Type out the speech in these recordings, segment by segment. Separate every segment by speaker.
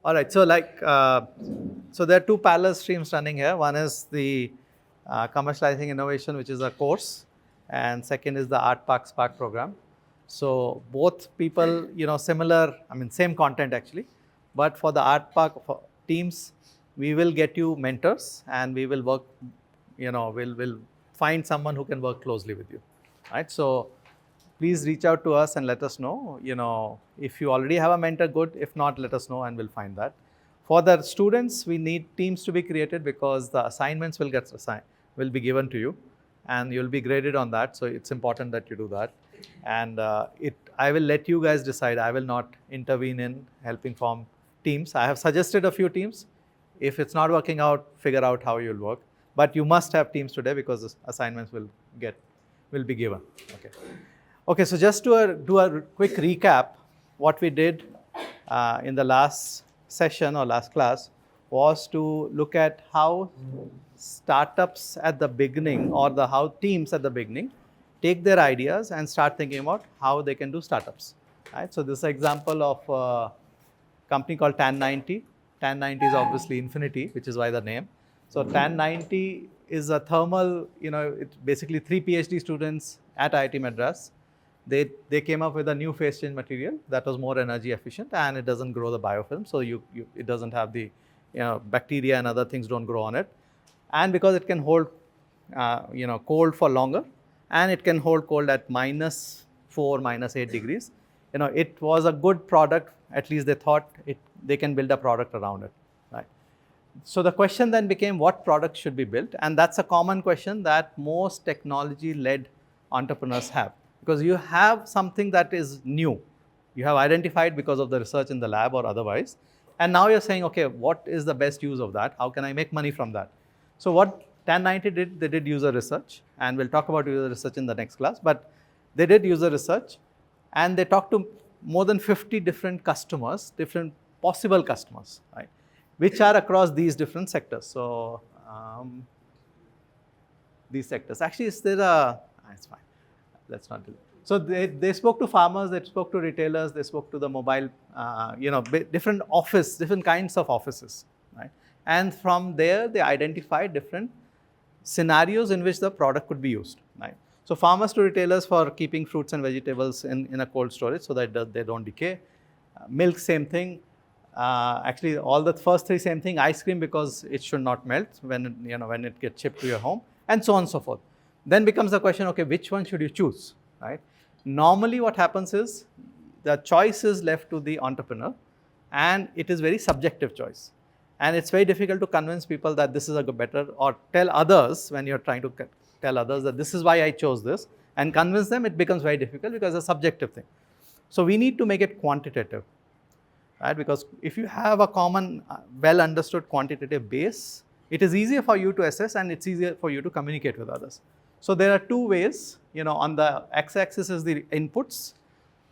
Speaker 1: All right, so there are two parallel streams running here. One is the commercializing innovation, which is a course, and second is the ARTPARK Spark program. So both people, similar, same content actually, but for the ARTPARK teams, we will get you mentors and we will work, we'll find someone who can work closely with you, right? So please reach out to us and let us know, if you already have a mentor, good. If not, let us know and we'll find that. For the students, we need teams to be created because the assignments will be given to you and you'll be graded on that. So it's important that you do that. And I will let you guys decide. I will not intervene in helping form teams. I have suggested a few teams. If it's not working out, figure out how you'll work. But you must have teams today because assignments will be given. Okay, so just to do a quick recap, what we did in the last session or last class was to look at how startups at the beginning or how teams at the beginning take their ideas and start thinking about how they can do startups. Right? So this is an example of a company called Tan90. Tan90 is obviously infinity, which is why the name. So Tan90 is a thermal, it's basically 3 PhD students at IIT Madras. They came up with a new phase change material that was more energy efficient and it doesn't grow the biofilm. So it doesn't have the bacteria and other things don't grow on it. And because it can hold cold for longer and it can hold cold at -4, -8 degrees. It was a good product. At least they thought they can build a product around it. Right? So the question then became what product should be built, and that's a common question that most technology-led entrepreneurs have. Because you have something that is new. You have identified because of the research in the lab or otherwise. And now you're saying, okay, what is the best use of that? How can I make money from that? So what Tan90 did, they did user research. And we'll talk about user research in the next class. But they did user research. And they talked to more than 50 different customers, different possible customers, right? Which are across these different sectors. So these sectors. Actually, it's fine. Let's not do it. So they spoke to farmers, they spoke to retailers, they spoke to the mobile, different kinds of offices, right? And from there, they identified different scenarios in which the product could be used, right? So farmers to retailers for keeping fruits and vegetables in a cold storage so that they don't decay. Milk, same thing. Actually, all the first three, same thing. Ice cream because it should not melt when it gets shipped to your home, and so on and so forth. Then becomes the question, okay, which one should you choose, right? Normally what happens is the choice is left to the entrepreneur and it is very subjective choice. And it's very difficult to convince people that this is a better, or tell others when you're trying to tell others that this is why I chose this, and convince them, it becomes very difficult because it's a subjective thing. So we need to make it quantitative, right? Because if you have a common, well understood quantitative base, it is easier for you to assess and it's easier for you to communicate with others. So there are two ways, on the x-axis is the inputs,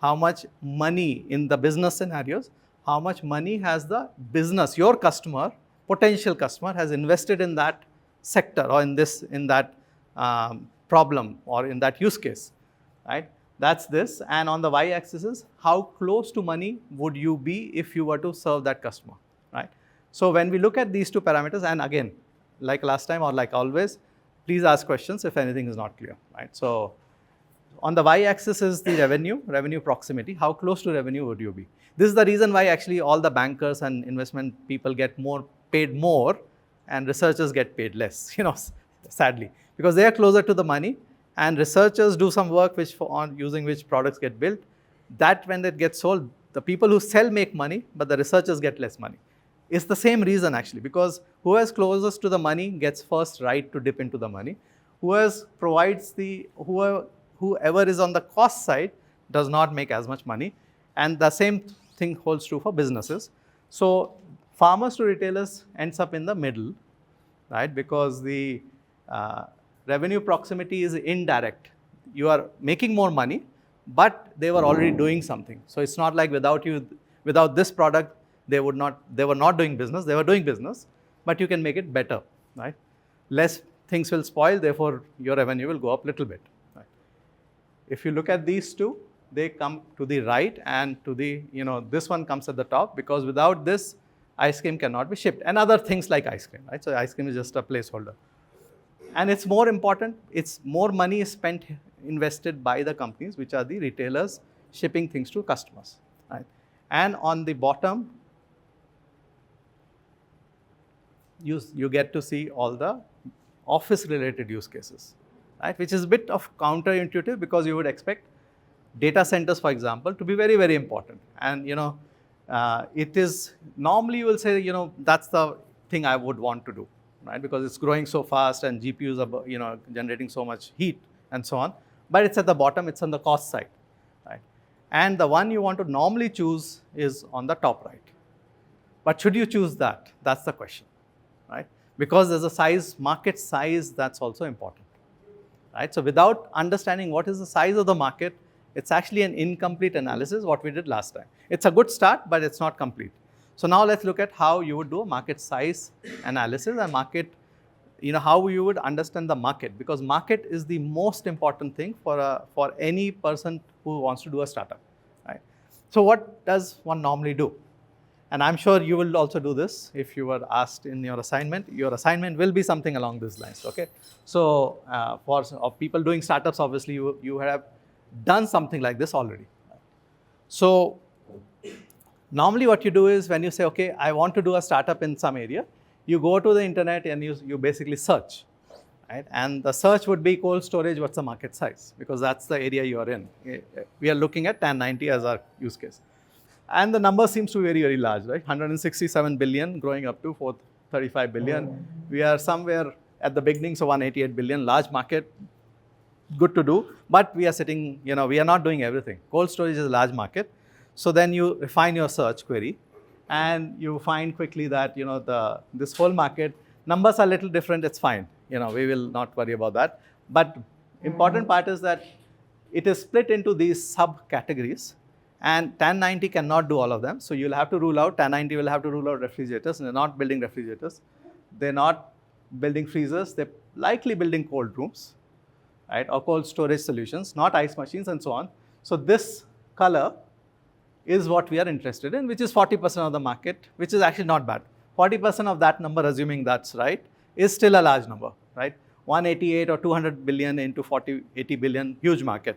Speaker 1: how much money in the business scenarios, how much money has the business, your customer, potential customer has invested in that sector or in that problem or in that use case, right? That's this. And on the y-axis is how close to money would you be if you were to serve that customer, right? So when we look at these two parameters, and again, like last time or like always, please ask questions if anything is not clear, right? So on the y-axis is the revenue proximity. How close to revenue would you be? This is the reason why actually all the bankers and investment people get paid more and researchers get paid less, sadly, because they are closer to the money and researchers do some work using which products get built. That when it gets sold, the people who sell make money, but the researchers get less money. It's the same reason actually, because whoever is closest to the money gets first right to dip into the money. Whoever is on the cost side does not make as much money. And the same thing holds true for businesses. So farmers to retailers ends up in the middle, right? Because the revenue proximity is indirect. You are making more money, but they were already doing something. So it's not like without this product, they were not doing business, they were doing business, but you can make it better, right? Less things will spoil, therefore your revenue will go up a little bit, right? If you look at these two, they come to the right and to the, this one comes at the top, because without this, ice cream cannot be shipped, and other things like ice cream, right? So ice cream is just a placeholder. And it's more important, it's more money is spent, invested by the companies, which are the retailers shipping things to customers, right? And on the bottom, you get to see all the office related use cases, right? Which is a bit of counterintuitive, because you would expect data centers, for example, to be very, very important. And it is, normally you will say, that's the thing I would want to do, right? Because it's growing so fast and GPUs are, generating so much heat and so on. But it's at the bottom, it's on the cost side, right? And the one you want to normally choose is on the top right. But should you choose that? That's the question, right? Because there's a market size that's also important, right? So without understanding what is the size of the market, it's actually an incomplete analysis, what we did last time. It's a good start, but it's not complete. So now let's look at how you would do a market size analysis and how you would understand the market, because market is the most important thing for any person who wants to do a startup, right? So what does one normally do? And I'm sure you will also do this if you were asked in your assignment. Your assignment will be something along these lines, okay? So for people doing startups, obviously you have done something like this already. So normally what you do is, when you say, okay, I want to do a startup in some area, you go to the internet and you basically search, right? And the search would be cold storage, what's the market size? Because that's the area you are in. We are looking at 1090 as our use case. And the number seems to be very, very large, right? 167 billion growing up to 435 billion. We are somewhere at the beginning, so 188 billion, large market, good to do. But we are sitting, we are not doing everything. Cold storage is a large market. So then you refine your search query and you find quickly that, this whole market, numbers are a little different, it's fine. We will not worry about that. But important part is that it is split into these subcategories. And 1090 cannot do all of them. So you'll have to rule out, 1090 will have to rule out refrigerators. And they're not building refrigerators. They're not building freezers. They're likely building cold rooms, right? Or cold storage solutions, not ice machines and so on. So this color is what we are interested in, which is 40% of the market, which is actually not bad. 40% of that number, assuming that's right, is still a large number, right? 188 or 200 billion into 80 billion, huge market.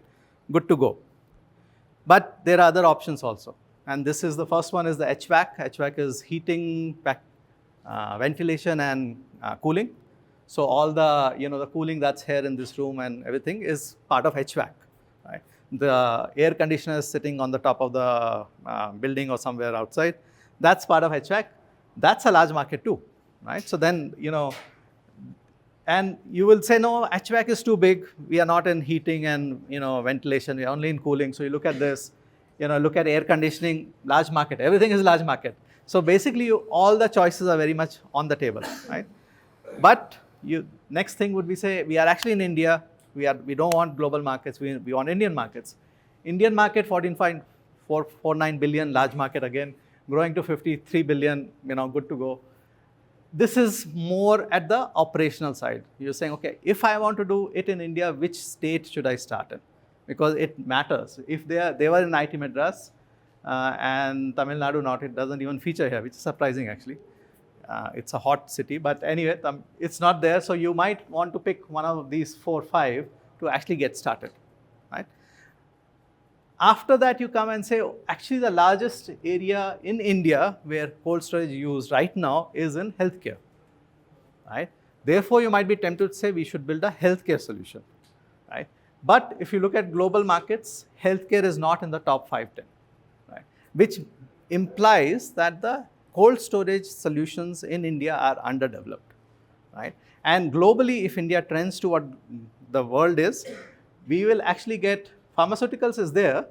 Speaker 1: Good to go. But there are other options also. And this is the first one is the HVAC. HVAC is heating, ventilation and cooling. So all the, the cooling that's here in this room and everything is part of HVAC, right? The air conditioner is sitting on the top of the building or somewhere outside. That's part of HVAC. That's a large market too, right? So then, and you will say, no, HVAC is too big. We are not in heating and ventilation. We are only in cooling. So you look at this, look at air conditioning, large market. Everything is large market. So basically, all the choices are very much on the table, right? But next thing would be say, we are actually in India. We don't want global markets. We want Indian markets. Indian market, 14.49 billion, large market again, growing to 53 billion, good to go. This is more at the operational side. You're saying, okay, if I want to do it in India, which state should I start in? Because it matters. If they were in IT Madras and Tamil Nadu not, it doesn't even feature here, which is surprising actually. It's a hot city, but anyway, it's not there. So you might want to pick one of these 4 or 5 to actually get started, right? After that, you come and say, actually, the largest area in India where cold storage is used right now is in healthcare, right? Therefore, you might be tempted to say we should build a healthcare solution, right? But if you look at global markets, healthcare is not in the top 5, 10, right? Which implies that the cold storage solutions in India are underdeveloped, right? And globally, if India trends to what the world is, we will actually get pharmaceuticals is there.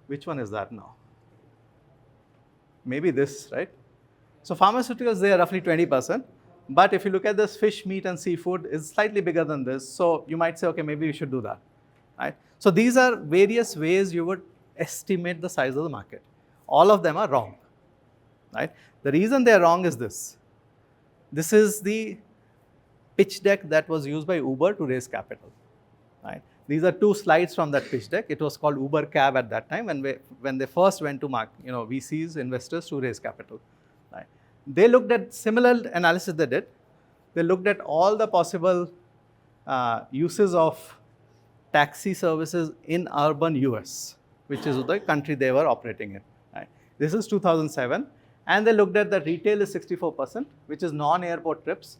Speaker 1: Which one is that now? Maybe this, right? So pharmaceuticals, they are roughly 20%. But if you look at this, fish, meat, and seafood is slightly bigger than this. So you might say, okay, maybe we should do that, right? So these are various ways you would estimate the size of the market. All of them are wrong, right? The reason they are wrong is this. This is the pitch deck that was used by Uber to raise capital, right? These are 2 slides from that pitch deck. It was called Uber Cab at that time when they first went to VCs, investors, to raise capital, right? They looked at similar analysis they did. They looked at all the possible uses of taxi services in urban US, which is the country they were operating in. Right? This is 2007. And they looked at the retail is 64%, which is non-airport trips.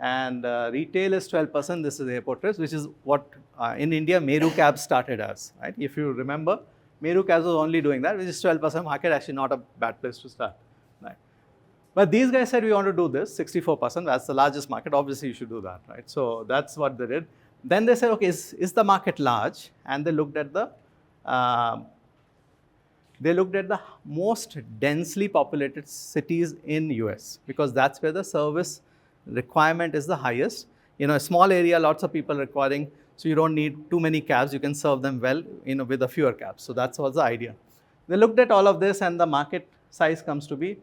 Speaker 1: And retail is 12%. This is airport trips, which is what in India Meru Cabs started as. Right? If you remember, Meru Cabs was only doing that, which is 12% market. Actually, not a bad place to start. Right? But these guys said we want to do this 64%. That's the largest market. Obviously, you should do that, right? So that's what they did. Then they said, okay, is the market large? And they looked at the most densely populated cities in US, because that's where the service requirement is the highest. You know, a small area, lots of people requiring, so you don't need too many cabs. You can serve them well, you know, with a fewer cabs. So that's was the idea. They looked at all of this, and the market size comes to be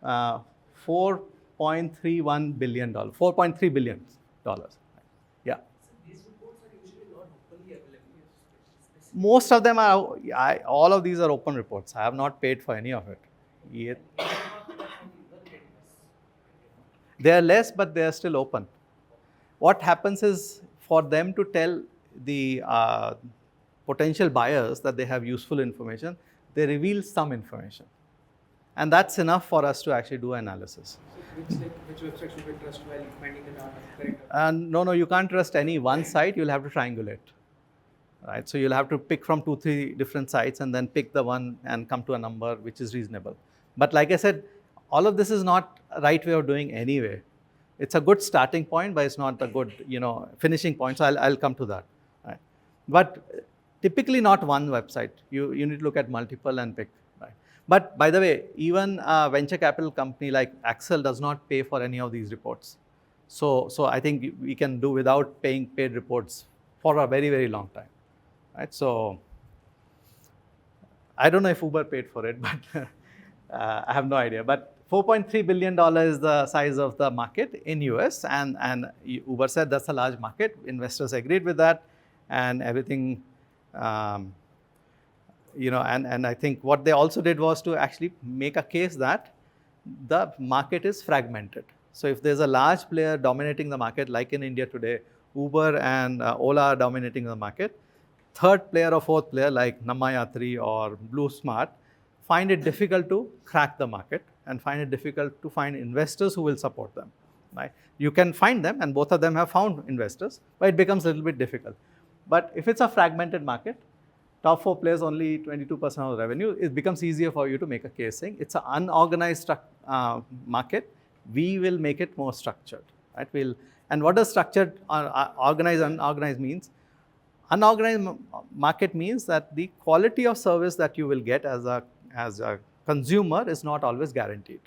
Speaker 1: $4.31 billion, $4.3 billion. Yeah.
Speaker 2: These reports are usually not openly available.
Speaker 1: Most of them are, all of these are open reports. I have not paid for any of it. Yet. They are less, but they are still open. What happens is, for them to tell the potential buyers that they have useful information, they reveal some information. And that's enough for us to actually do analysis.
Speaker 2: So which website should we trust while finding the data? Correct?
Speaker 1: No, you can't trust any one site. You'll have to triangulate. Right? So you'll have to pick from 2-3 different sites and then pick the one and come to a number which is reasonable. But like I said, all of this is not a right way of doing anyway. It's a good starting point, but it's not a good, you know, finishing point. So I'll come to that. Right? But typically not one website. You need to look at multiple and pick. Right? But by the way, even a venture capital company like Axel does not pay for any of these reports. So I think we can do without paying paid reports for a very, very long time. Right? So I don't know if Uber paid for it, but I have no idea. But $4.3 billion is the size of the market in US, and Uber said that's a large market. Investors agreed with that, and everything, you know, and I think what they also did was to actually make a case that the market is fragmented. So if there's a large player dominating the market, like in India today, Uber and Ola are dominating the market, third player or fourth player like Namayatri or Blue Smart find it difficult to crack the market and find it difficult to find investors who will support them. Right? You can find them, and both of them have found investors, but it becomes a little bit difficult. But if it's a fragmented market, top 4 players only 22% of the revenue, it becomes easier for you to make a case saying it's an unorganized market. We will make it more structured. Right? And what does structured or organized, unorganized means? Unorganized market means that the quality of service that you will get as a consumer is not always guaranteed.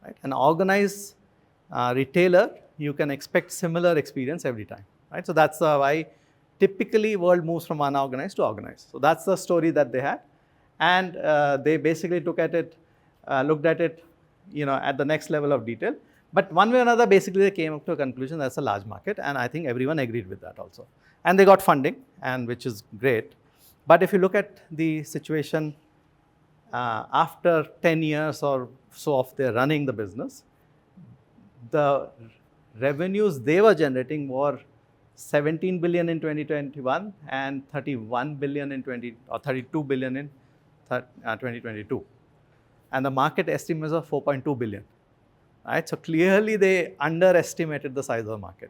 Speaker 1: Right? An organized retailer, you can expect similar experience every time. Right? So that's why typically world moves from unorganized to organized. So that's the story that they had, and they basically looked at it, you know, at the next level of detail. But one way or another, basically they came up to a conclusion that's a large market, and I think everyone agreed with that also. And they got funding, and which is great. But if you look at the situation after 10 years or so of their running the business, the revenues they were generating were 17 billion in 2021 and 31 billion in 32 billion in 2022. And the market estimates of 4.2 billion. Right? So clearly they underestimated the size of the market.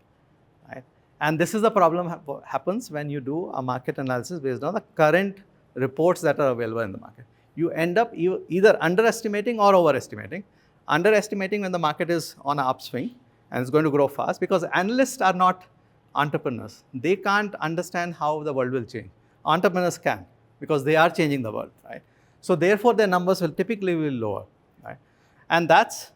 Speaker 1: Right? And this is the problem happens when you do a market analysis based on the current reports that are available in the market. You end up either underestimating or overestimating. Underestimating when the market is on an upswing and it's going to grow fast, because analysts are not entrepreneurs. They can't understand how the world will change. Entrepreneurs can, because they are changing the world. Right? So therefore their numbers will typically be lower. Right? And that's,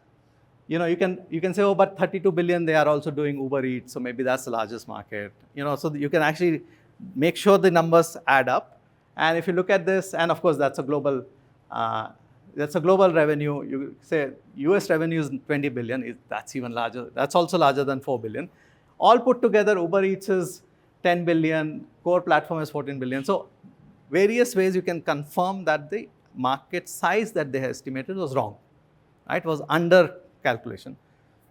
Speaker 1: you know, you can say, oh, but 32 billion, they are also doing Uber Eats, so maybe that's the largest market. You know, so you can actually make sure the numbers add up. And if you look at this, and of course that's a global revenue. You say US revenue is 20 billion, that's even larger. That's also larger than 4 billion. All put together, Uber Eats is 10 billion, core platform is 14 billion. So various ways you can confirm that the market size that they estimated was wrong. right? Was under calculation,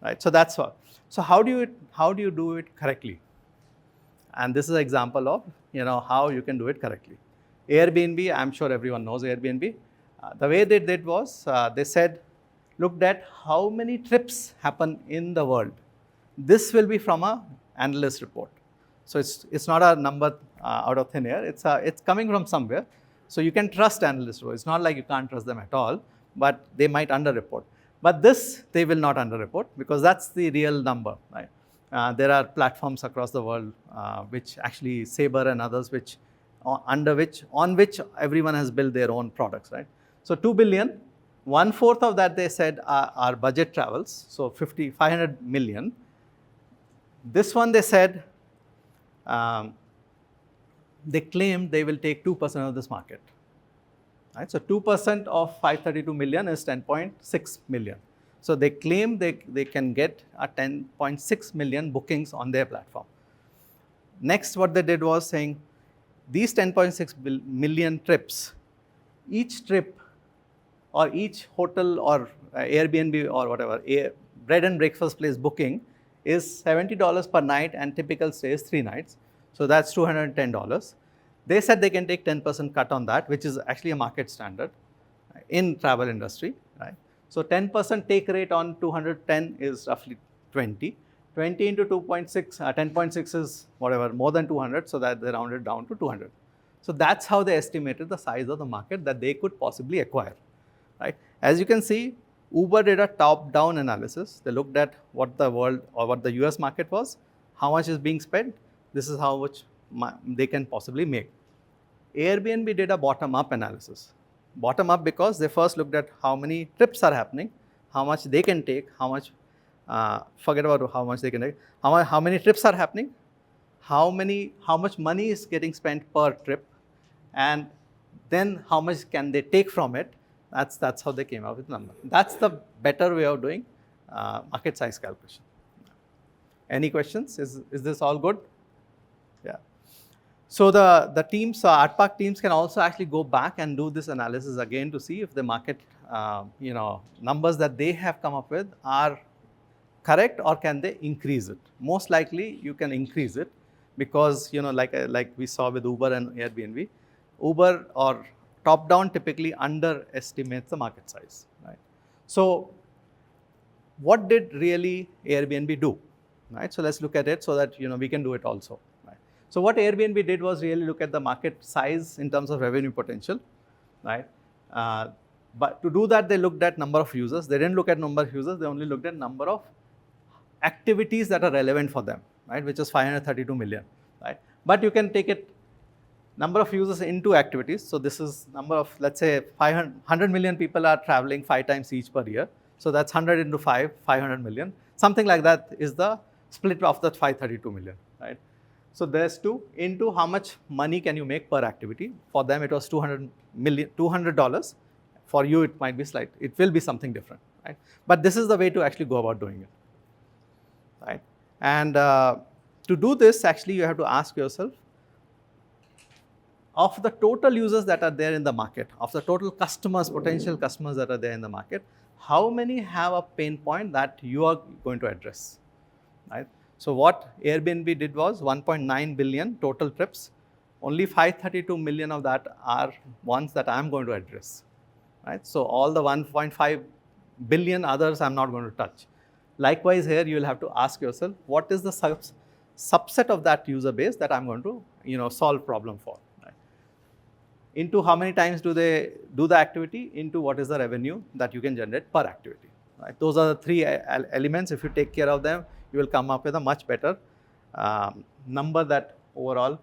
Speaker 1: right? So that's what. So how do you do it correctly? And this is an example of how you can do it correctly. Airbnb, I'm sure everyone knows Airbnb. The way they did was they looked at how many trips happen in the world. This will be from a analyst report. So it's not a number out of thin air. It's coming from somewhere. So you can trust analysts. It's not like you can't trust them at all, but they might underreport. But this they will not underreport because that's the real number, right? There are platforms across the world, which actually Sabre and others, on which everyone has built their own products, right? So 2 billion, 1/4 of that they said are budget travels, so 500 million. This one they said, they claimed they will take 2% of this market, right? So 2% of 532 million is 10.6 million. So they claim they can get a 10.6 million bookings on their platform. Next, what they did was saying, these 10.6 million trips, each trip or each hotel or Airbnb or whatever, bread and breakfast place booking is $70 per night and typical stay is 3 nights. So that's $210. They said they can take 10% cut on that, which is actually a market standard in travel industry, right? So 10% take rate on 210 is roughly 20. 20 into 2.6, 10.6 is whatever, more than 200, so that they rounded down to 200. So that's how they estimated the size of the market that they could possibly acquire, right? As you can see, Uber did a top-down analysis. They looked at what the world or what the US market was, how much is being spent, this is how much they can possibly make. Airbnb did a bottom-up analysis. Bottom-up because they first looked at how many trips are happening, how much they can take, how much, forget about how much they can take, how many trips are happening, how much money is getting spent per trip, and then how much can they take from it. That's how they came up with the number. That's the better way of doing market size calculation. Any questions? Is this all good? Yeah. So the teams, ARTPARK teams can also actually go back and do this analysis again to see if the market, numbers that they have come up with are correct or can they increase it. Most likely you can increase it because, like we saw with Uber and Airbnb, Uber or top-down typically underestimates the market size, right? So what did really Airbnb do, right? So let's look at it so that we can do it also, right? So what Airbnb did was really look at the market size in terms of revenue potential, right? But to do that, they looked at number of users. They didn't look at number of users. They only looked at number of activities that are relevant for them, right? Which is 532 million, right? But you can take it number of users into activities. So this is number of, let's say 100 million people are traveling 5 times each per year. So that's 100 into 5, 500 million. Something like that is the split of that 532 million, right? So there's 2 into how much money can you make per activity. For them, it was $200. For you, it might be it will be something different, right? But this is the way to actually go about doing it, right? And to do this, actually, you have to ask yourself, of the total users that are there in the market, of the total customers, potential customers that are there in the market, how many have a pain point that you are going to address, right? So what Airbnb did was 1.9 billion total trips. Only 532 million of that are ones that I'm going to address, right? So all the 1.5 billion others I'm not going to touch. Likewise here, you will have to ask yourself, what is the subset of that user base that I'm going to solve problem for, right? Into how many times do they do the activity, into what is the revenue that you can generate per activity, right? Those are the 3 elements. If you take care of them, you will come up with a much better number that overall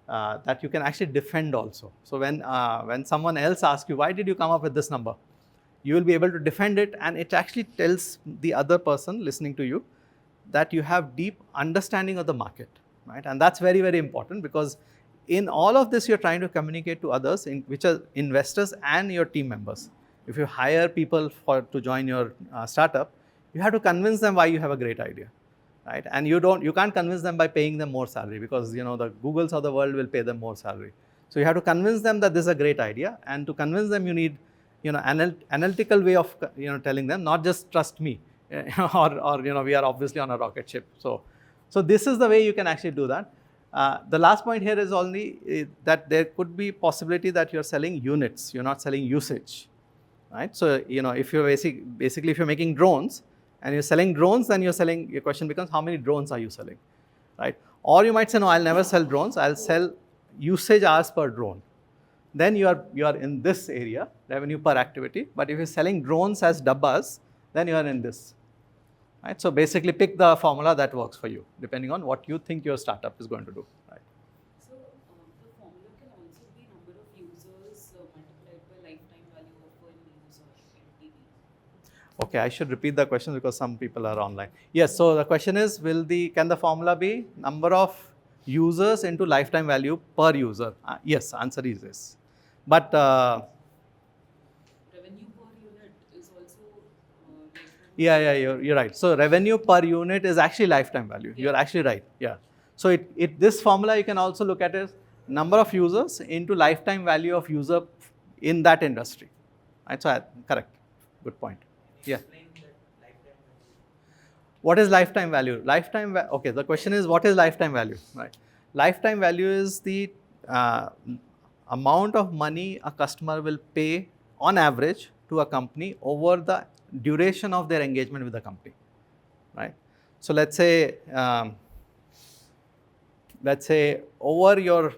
Speaker 1: that you can actually defend also. So when someone else asks you, why did you come up with this number? You will be able to defend it, and it actually tells the other person listening to you that you have deep understanding of the market, right? And that's very, very important because in all of this, you're trying to communicate to others, which are investors and your team members. If you hire people to join your startup, you have to convince them why you have a great idea, right? And you can't convince them by paying them more salary because the Googles of the world will pay them more salary. So you have to convince them that this is a great idea, and to convince them, you need analytical way of telling them, not just trust me, or we are obviously on a rocket ship. So this is the way you can actually do that. The last point here is only that there could be possibility that you're selling units, you're not selling usage, right? So if you're basically if you're making drones and you're selling drones, then your question becomes, how many drones are you selling, right? Or you might say, no, I'll never sell drones, I'll sell usage hours per drone. Then you are in this area, revenue per activity. But if you're selling drones as dabbas, then you are in this, right? So basically pick the formula that works for you, depending on what you think your startup is going to do, right?
Speaker 3: So the formula can also be number of users multiplied by lifetime value of one user, LTV.
Speaker 1: Okay, I should repeat the question because some people are online. Yes, so the question is, can the formula be number of users into lifetime value per user? Yes, answer is yes. But
Speaker 3: Revenue per unit is also
Speaker 1: yeah, you're right. So revenue per unit is actually lifetime value.
Speaker 3: Yeah.
Speaker 1: You're actually right. Yeah. So this formula you can also look at as number of users into lifetime value of user in that industry. Right. So correct. Good point. Yeah. What is lifetime value? Okay, the question is, what is lifetime value? Right. Lifetime value is the amount of money a customer will pay on average to a company over the duration of their engagement with the company, right? So let's say over your,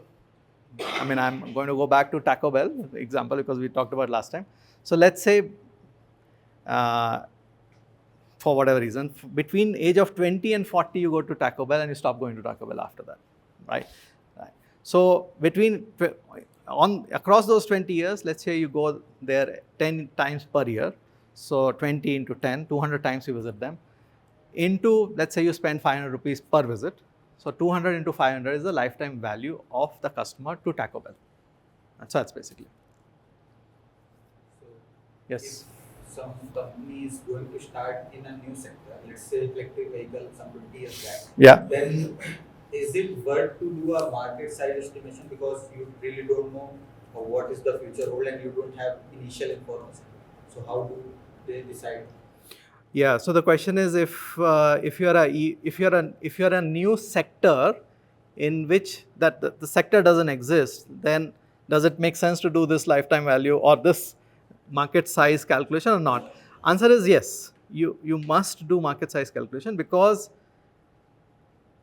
Speaker 1: I'm going to go back to Taco Bell example because we talked about last time. So let's say for whatever reason, between age of 20 and 40, you go to Taco Bell and you stop going to Taco Bell after that, right? So across those 20 years, let's say you go there 10 times per year. So 20 into 10, 200 times you visit them. Let's say you spend 500 rupees per visit. So 200 into 500 is the lifetime value of the customer to Taco Bell. So that's basically. Yes.
Speaker 4: Some company is going to start in a new sector, let's say electric vehicle, some 20 years back.
Speaker 1: Yeah.
Speaker 4: Then is it worth to do a market size estimation because you really don't know what is the future hold and you don't have initial information? So how do they decide?
Speaker 1: Yeah. So the question is, if you're a new sector in which the sector doesn't exist, then does it make sense to do this lifetime value or this market size calculation or not? Answer is yes. You must do market size calculation because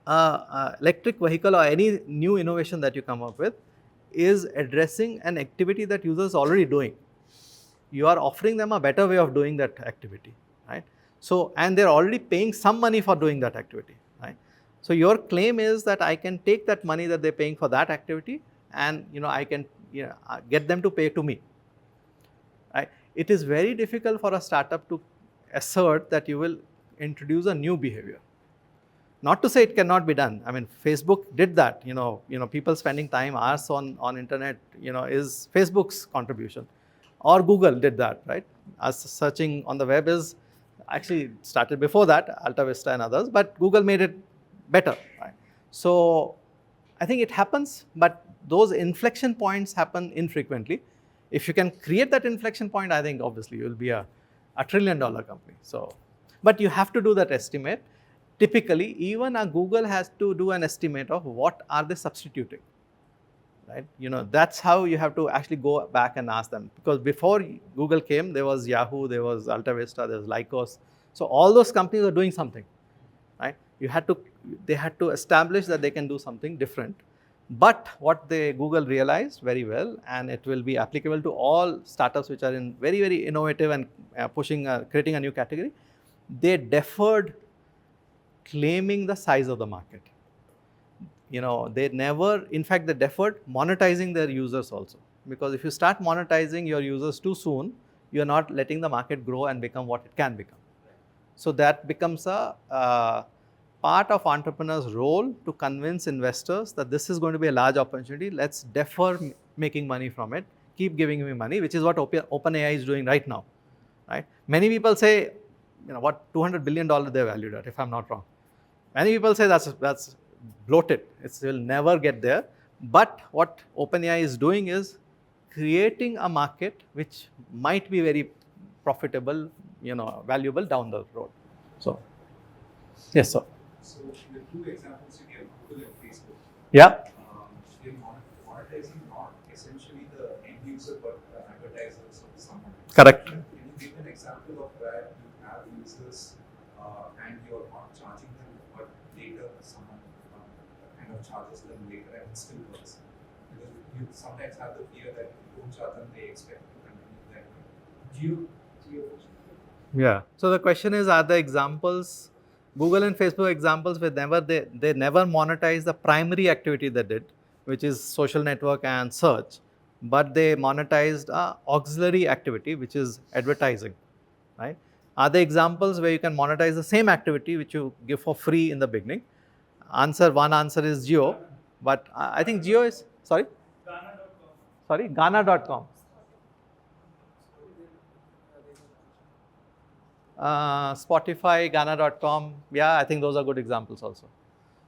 Speaker 1: electric vehicle or any new innovation that you come up with is addressing an activity that users are already doing. You are offering them a better way of doing that activity, right? So, and they're already paying some money for doing that activity, right? So your claim is that I can take that money that they're paying for that activity and I can get them to pay to me. Right? It is very difficult for a startup to assert that you will introduce a new behavior. Not to say it cannot be done. Facebook did that. People spending hours on internet, is Facebook's contribution, or Google did that, right? As searching on the web is actually started before that, Alta Vista and others, but Google made it better, right? So I think it happens, but those inflection points happen infrequently. If you can create that inflection point, I think obviously you will be a $1 trillion company. So, but you have to do that estimate. Typically, even a Google has to do an estimate of what are they substituting, right? That's how you have to actually go back and ask them. Because before Google came, there was Yahoo, there was Alta Vista, there was Lycos. So all those companies are doing something, right? They had to establish that they can do something different. But what Google realized very well, and it will be applicable to all startups which are in very, very innovative and creating a new category, they deferred claiming the size of the market. They deferred monetizing their users also. Because if you start monetizing your users too soon, you're not letting the market grow and become what it can become. So that becomes a part of entrepreneurs' role to convince investors that this is going to be a large opportunity. Let's defer making money from it. Keep giving me money, which is what OpenAI is doing right now, right? Many people say, what $200 billion they valued at, if I'm not wrong. Many people say that's bloated. It will never get there. But what OpenAI is doing is creating a market which might be very profitable, valuable down the road. So, yes, sir.
Speaker 5: So the two examples you gave, Google and Facebook,
Speaker 1: Yeah.
Speaker 5: they're monetizing not essentially the end user but the advertisers or someone.
Speaker 1: Correct.
Speaker 5: Can you give an example of where you have users and you're not charging them, but later someone kind of charges them later and it still works? Because you sometimes have the fear that if you don't charge them, they expect to continue that way. Geo.
Speaker 1: Yeah. So the question is, are the examples, Google and Facebook examples, where they never monetize the primary activity they did, which is social network and search, but they monetized a auxiliary activity, which is advertising, right? Are there examples where you can monetize the same activity which you give for free in the beginning? One answer is Geo, but I think Geo is, sorry? Ghana.com. Spotify, Ghana.com, yeah, I think those are good examples also.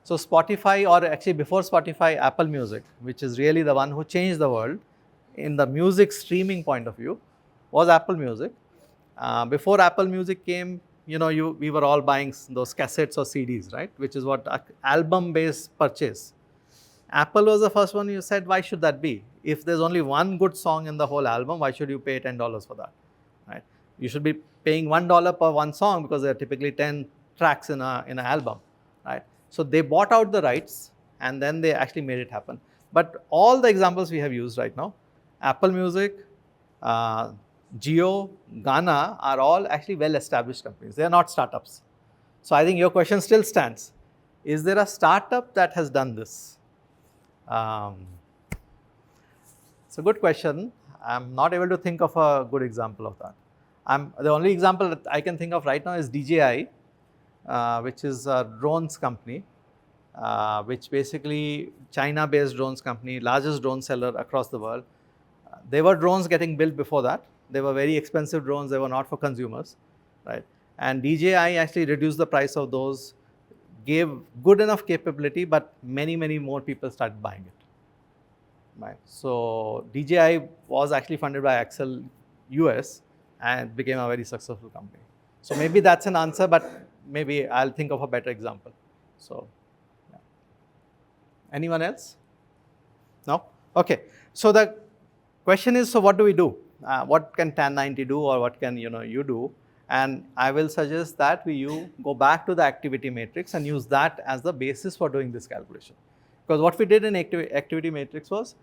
Speaker 1: So Spotify, or actually before Spotify, Apple Music, which is really the one who changed the world in the music streaming point of view, was Apple Music. Before Apple Music came, we were all buying those cassettes or CDs, right? Which is what album-based purchase. Apple was the first one who said, why should that be? If there's only one good song in the whole album, why should you pay $10 for that, right? You should be paying $1 per one song because there are typically 10 tracks in an album, right? So they bought out the rights and then they actually made it happen. But all the examples we have used right now, Apple Music, Jio, Ghana, are all actually well-established companies. They are not startups. So I think your question still stands. Is there a startup that has done this? It's a good question. I'm not able to think of a good example of that. The only example that I can think of right now is DJI, which is a drones company, which basically China-based drones company, largest drone seller across the world. There were drones getting built before that. They were very expensive drones. They were not for consumers, right? And DJI actually reduced the price of those, gave good enough capability, but many, many more people started buying it, right? So DJI was actually funded by Axel US and became a very successful company. So maybe that's an answer, but maybe I'll think of a better example. So, yeah. Anyone else? No? Okay. So the question is, so what do we do? What can Tan 90 do, or what can you do? And I will suggest that you go back to the activity matrix and use that as the basis for doing this calculation. Because what we did in activity matrix was,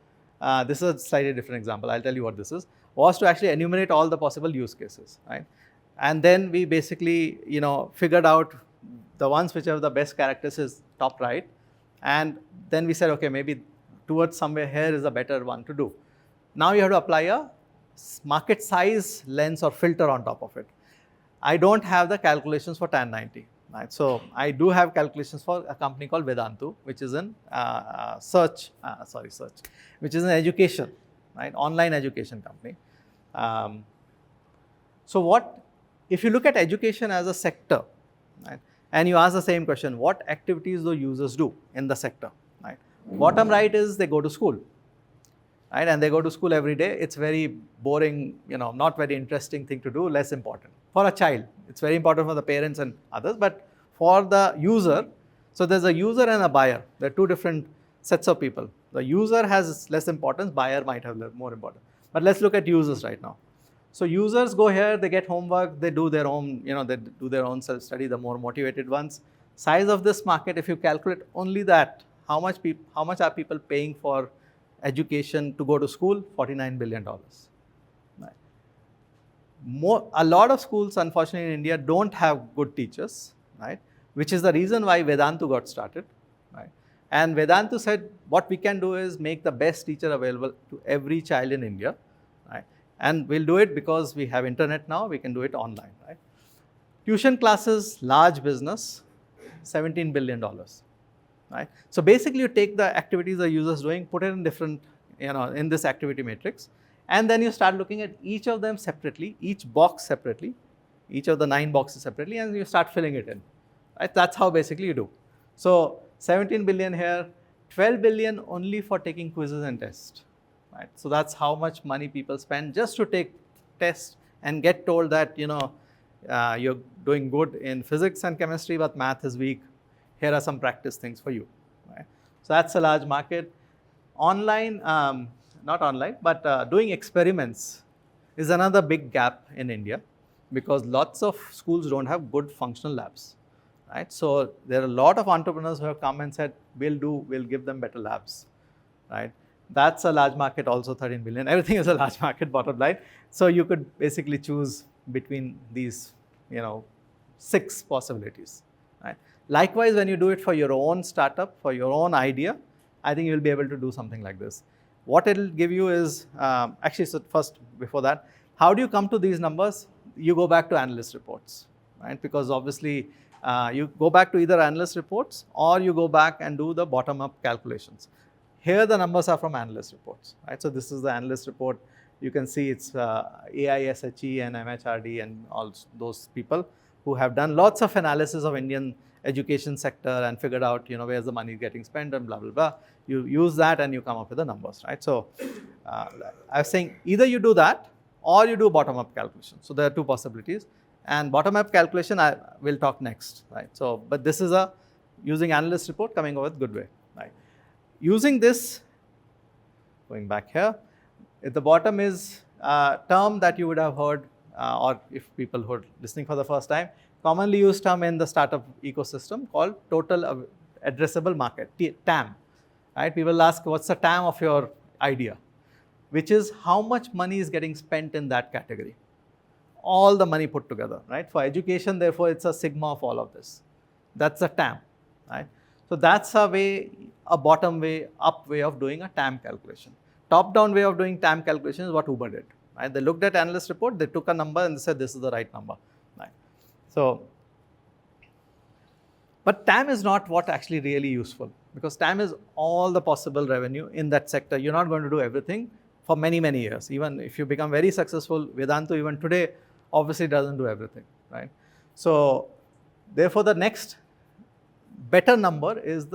Speaker 1: this is a slightly different example, I'll tell you what this is, was to actually enumerate all the possible use cases, right? And then we basically, figured out the ones which have the best characteristics top right. And then we said, okay, maybe towards somewhere here is a better one to do. Now you have to apply a market size lens or filter on top of it. I don't have the calculations for Tan 90, right? So I do have calculations for a company called Vedantu, which is in which is an education, right? Online education company. So if you look at education as a sector, right? And you ask the same question, what activities do users do in the sector, right? Bottom right is they go to school, right? And they go to school every day. It's very boring, not very interesting thing to do, less important. For a child, it's very important for the parents and others, but for the user, so there's a user and a buyer. There are two different sets of people. The user has less importance, buyer might have more importance. But let's look at users right now. So users go here, they get homework, they do their own, they do their own self-study, the more motivated ones. Size of this market, if you calculate only that, how much are people paying for education to go to school? $49 billion. Right. A lot of schools, unfortunately, in India don't have good teachers, right? Which is the reason why Vedantu got started, right? And Vedantu said, what we can do is make the best teacher available to every child in India, right? And we'll do it because we have internet now, we can do it online, right? Tuition classes, large business, $17 billion. Right? So basically you take the activities the user is doing, put it in different, in this activity matrix, and then you start looking at each of them separately, each box separately, each of the 9 boxes separately, and you start filling it in. Right? That's how basically you do. So 17 billion here, 12 billion only for taking quizzes and tests. right? So that's how much money people spend just to take tests and get told that, you're doing good in physics and chemistry, but math is weak. Here are some practice things for you, right? So that's a large market. Online, not online, but doing experiments is another big gap in India, because lots of schools don't have good functional labs, right? So there are a lot of entrepreneurs who have come and said, we'll give them better labs, right? That's a large market also, 13 billion. Everything is a large market, bottom line. So you could basically choose between these, 6 possibilities, right? Likewise, when you do it for your own startup, for your own idea, I think you'll be able to do something like this. What it'll give you is, actually, so first, before that, how do you come to these numbers? You go back to analyst reports, right? Because obviously, you go back to either analyst reports or you go back and do the bottom-up calculations. Here, the numbers are from analyst reports, right? So this is the analyst report. You can see it's AISHE and MHRD and all those people who have done lots of analysis of Indian education sector and figured out, where's the money getting spent and blah, blah, blah. You use that and you come up with the numbers, right? So I was saying either you do that or you do bottom-up calculation. So there are 2 possibilities. And bottom-up calculation, I will talk next, right? So, but this is using analyst report coming up with good way, right? Using this, going back here, at the bottom is a term that you would have heard, or if people who are listening for the first time, commonly used term in the startup ecosystem called total addressable market, TAM, right? People ask, what's the TAM of your idea? Which is how much money is getting spent in that category. All the money put together, right? For education, therefore, it's a sigma of all of this. That's a TAM, right? So that's a bottom way, up way of doing a TAM calculation. Top-down way of doing TAM calculation is what Uber did, right? They looked at analyst report, they took a number and they said, this is the right number, right? So, but TAM is not what actually really useful, because TAM is all the possible revenue in that sector. You're not going to do everything for many, many years. Even if you become very successful, Vedantu even today obviously doesn't do everything, right? So therefore, the next better number is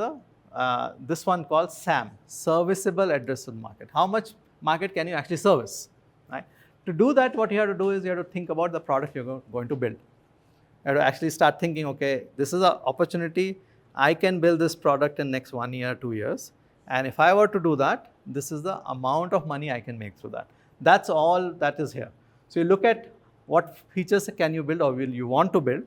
Speaker 1: this one called SAM, serviceable addressable market. How much market can you actually service, right? To do that, what you have to do is you have to think about the product you're going to build. You have to actually start thinking, okay, this is an opportunity. I can build this product in next 1 year, 2 years. And if I were to do that, this is the amount of money I can make through that. That's all that is here. So you look at what features can you build or will you want to build?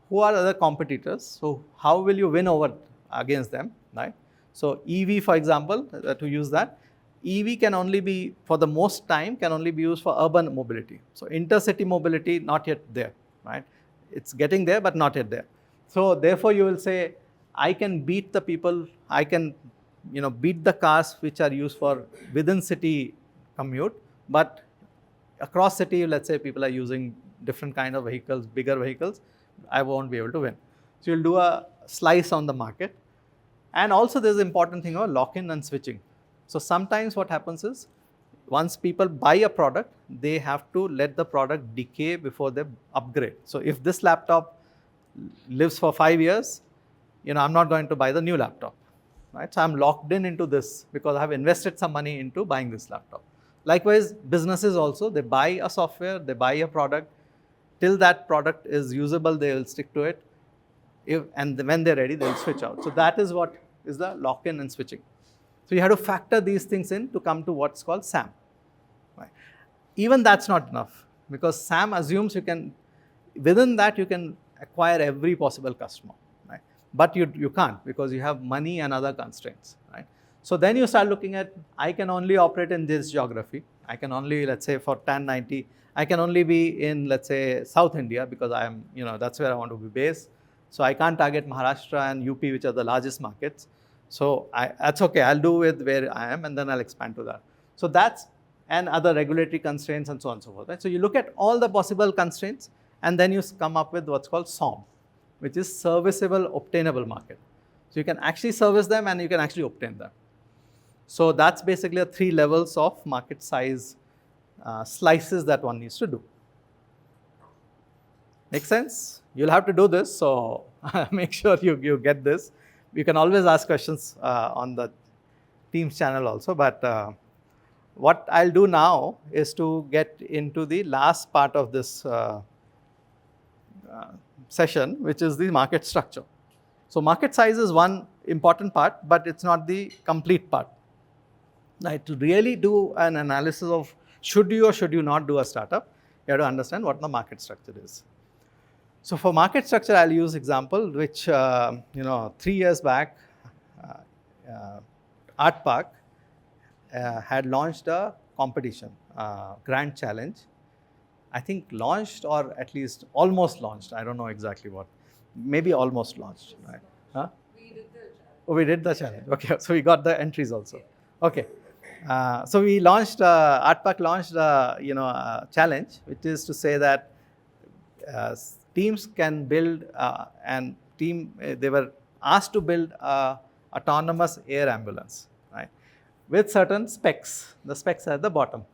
Speaker 1: Who are other competitors? So how will you win over against them, right? So EV, for example, to use that, EV can only be, for the most time, can only be used for urban mobility. So intercity mobility, not yet there, right? It's getting there, but not yet there. So therefore, you will say, I can beat the people, I can beat the cars which are used for within city commute, but across city, let's say people are using different kind of vehicles, bigger vehicles, I won't be able to win. So you'll do a slice on the market. And also there's an important thing of lock-in and switching. So sometimes what happens is, once people buy a product, they have to let the product decay before they upgrade. So if this laptop lives for 5 years, I'm not going to buy the new laptop, right? So I'm locked into this because I have invested some money into buying this laptop. Likewise, businesses also, they buy a software, they buy a product. Till that product is usable, they will stick to it. And when they're ready, they'll switch out. So that is what is the lock-in and switching. So you have to factor these things in to come to what's called SAM. Right? Even that's not enough, because SAM assumes within that you can acquire every possible customer. Right? But you can't, because you have money and other constraints. Right? So then you start looking at, I can only operate in this geography. I can only, let's say for TAN 90, I can only be in, let's say, South India, because I am, that's where I want to be based. So I can't target Maharashtra and UP, which are the largest markets. So that's okay, I'll do with where I am and then I'll expand to that. So that's, and other regulatory constraints and so on and so forth. Right? So you look at all the possible constraints and then you come up with what's called SOM, which is serviceable obtainable market. So you can actually service them and you can actually obtain them. So that's basically 3 levels of market size slices that one needs to do. Make sense? You'll have to do this, so make sure you get this. You can always ask questions on the Teams channel also, but What I'll do now is to get into the last part of this session, which is the market structure. So market size is one important part, but it's not the complete part. Right? To really do an analysis of should you or should you not do a startup, you have to understand what the market structure is. So for market structure, I'll use example which 3 years back, ARTPARK had launched a competition, grand challenge. I think launched or at least almost launched. I don't know exactly what. Maybe almost launched. Right? Huh?
Speaker 3: We did the challenge.
Speaker 1: Oh, we did the challenge. Okay, so we got the entries also. Okay, so we launched ARTPARK launched a challenge, which is to say that teams can build they were asked to build a autonomous air ambulance, right, with certain specs. The specs are at the bottom,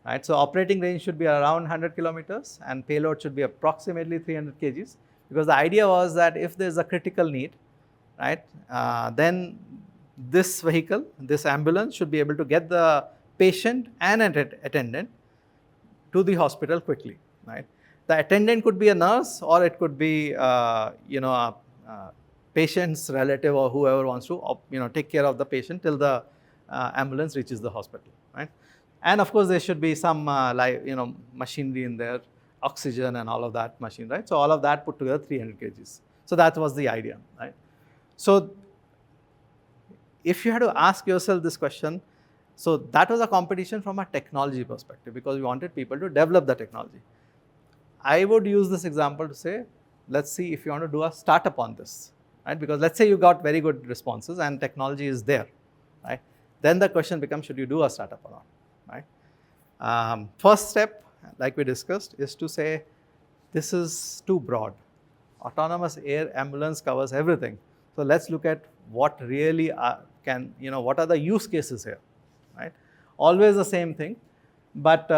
Speaker 1: right. So operating range should be around 100 kilometers and payload should be approximately 300 kgs, because the idea was that if there is a critical need, right, then this vehicle, this ambulance should be able to get the patient and an attendant to the hospital quickly, right. The attendant could be a nurse or it could be a patient's relative or whoever wants to take care of the patient till the ambulance reaches the hospital, right. And of course there should be some machinery in there, oxygen and all of that machine, right. So all of that put together 300 kgs. So that was the idea, right. So if you had to ask yourself this question, so that was a competition from a technology perspective, because we wanted people to develop the technology. I would use this example to say, let's see if you want to do a startup on this, right? Because let's say you got very good responses and technology is there, right? Then the question becomes, should you do a startup or not, right? First step, like we discussed, is to say, this is too broad. Autonomous air ambulance covers everything. So let's look at what really what are the use cases here, right? Always the same thing, but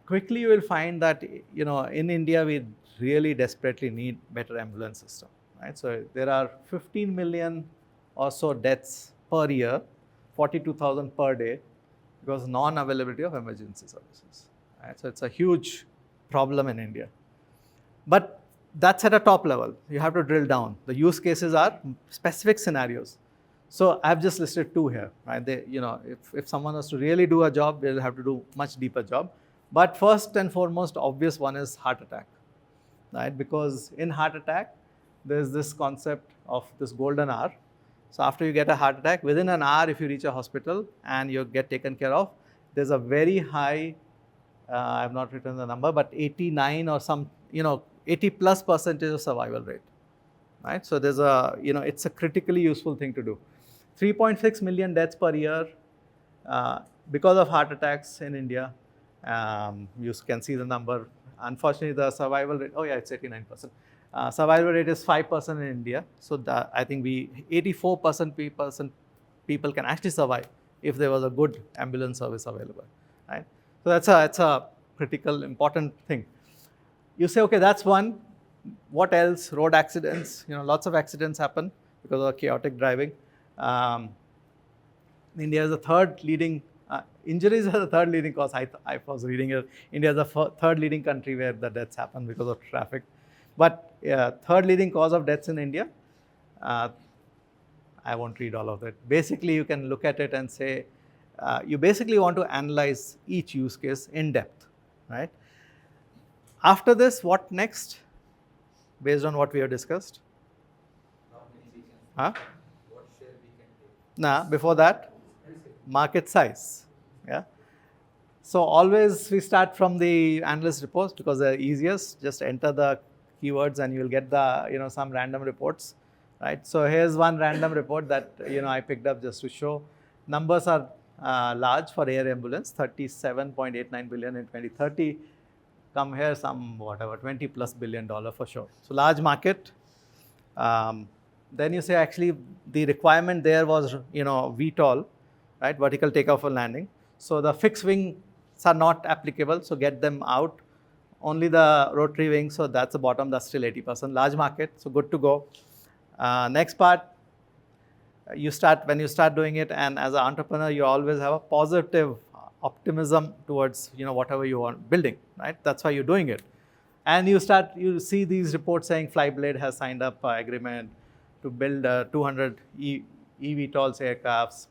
Speaker 1: quickly you will find that in India we really desperately need better ambulance system, right? So there are 15 million or so deaths per year, 42,000 per day, because non-availability of emergency services, right? So it's a huge problem in India. But that's at a top level. You have to drill down. The use cases are specific scenarios. So I've just listed two here, right? If someone has to really do a job, they'll have to do much deeper job. But first and foremost, obvious one is heart attack, right? Because in heart attack, there's this concept of this golden hour. So after you get a heart attack, within an hour, if you reach a hospital and you get taken care of, there's a very high, I've not written the number, but 89 or some, 80+% of survival rate, right? So there's it's a critically useful thing to do. 3.6 million deaths per year because of heart attacks in India. You can see the number. Unfortunately, the survival rate, it's 89%. Survival rate is 5% in India. So I think 84% people can actually survive if there was a good ambulance service available, right? So that's a critical, important thing. You say, okay, that's one. What else? Road accidents. Lots of accidents happen because of chaotic driving. India is the third leading, injuries are the third leading cause. I was reading it. India is the third leading country where the deaths happen because of traffic. But third leading cause of deaths in India, I won't read all of that. Basically, you can look at it and say, you basically want to analyze each use case in depth, right? After this, what next? Based on what we have discussed.
Speaker 4: How many we can,
Speaker 1: Huh?
Speaker 4: what share we can take?
Speaker 1: Before that, market size. Yeah. So always we start from the analyst reports because they're easiest. Just enter the keywords and you'll get the some random reports, right? So here's one random report that I picked up just to show. Numbers are large for air ambulance, 37.89 billion in 2030. Come here, some whatever, $20+ billion for sure. So large market. Then you say actually the requirement there was VTOL, right? Vertical takeoff and landing. So the fixed wings are not applicable. So get them out. Only the rotary wings. So that's the bottom. That's still 80%. Large market. So good to go. Next part. when you start doing it, and as an entrepreneur, you always have a positive optimism towards whatever you are building, right? That's why you're doing it. And you see these reports saying Flyblade has signed up an agreement to build 200 eVTOLs aircrafts.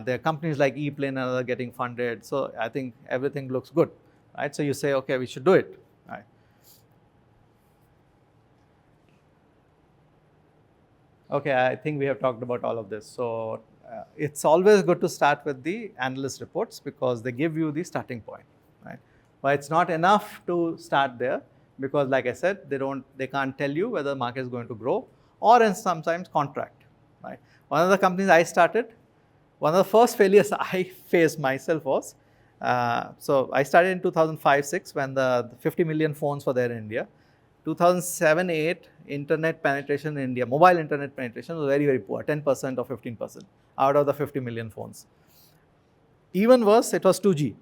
Speaker 1: There are companies like E-Plane and other getting funded. So I think everything looks good, right? So you say, okay, we should do it, right? Okay, I think we have talked about all of this. So it's always good to start with the analyst reports because they give you the starting point, right? But it's not enough to start there because, like I said, they can't tell you whether the market is going to grow or in sometimes contract, right? One of the companies I started, one of the first failures I faced myself was, so I started in 2005-06 when the 50 million phones were there in India. 2007-08, internet penetration in India, mobile internet penetration was very, very poor, 10% or 15% out of the 50 million phones. Even worse, it was 2G,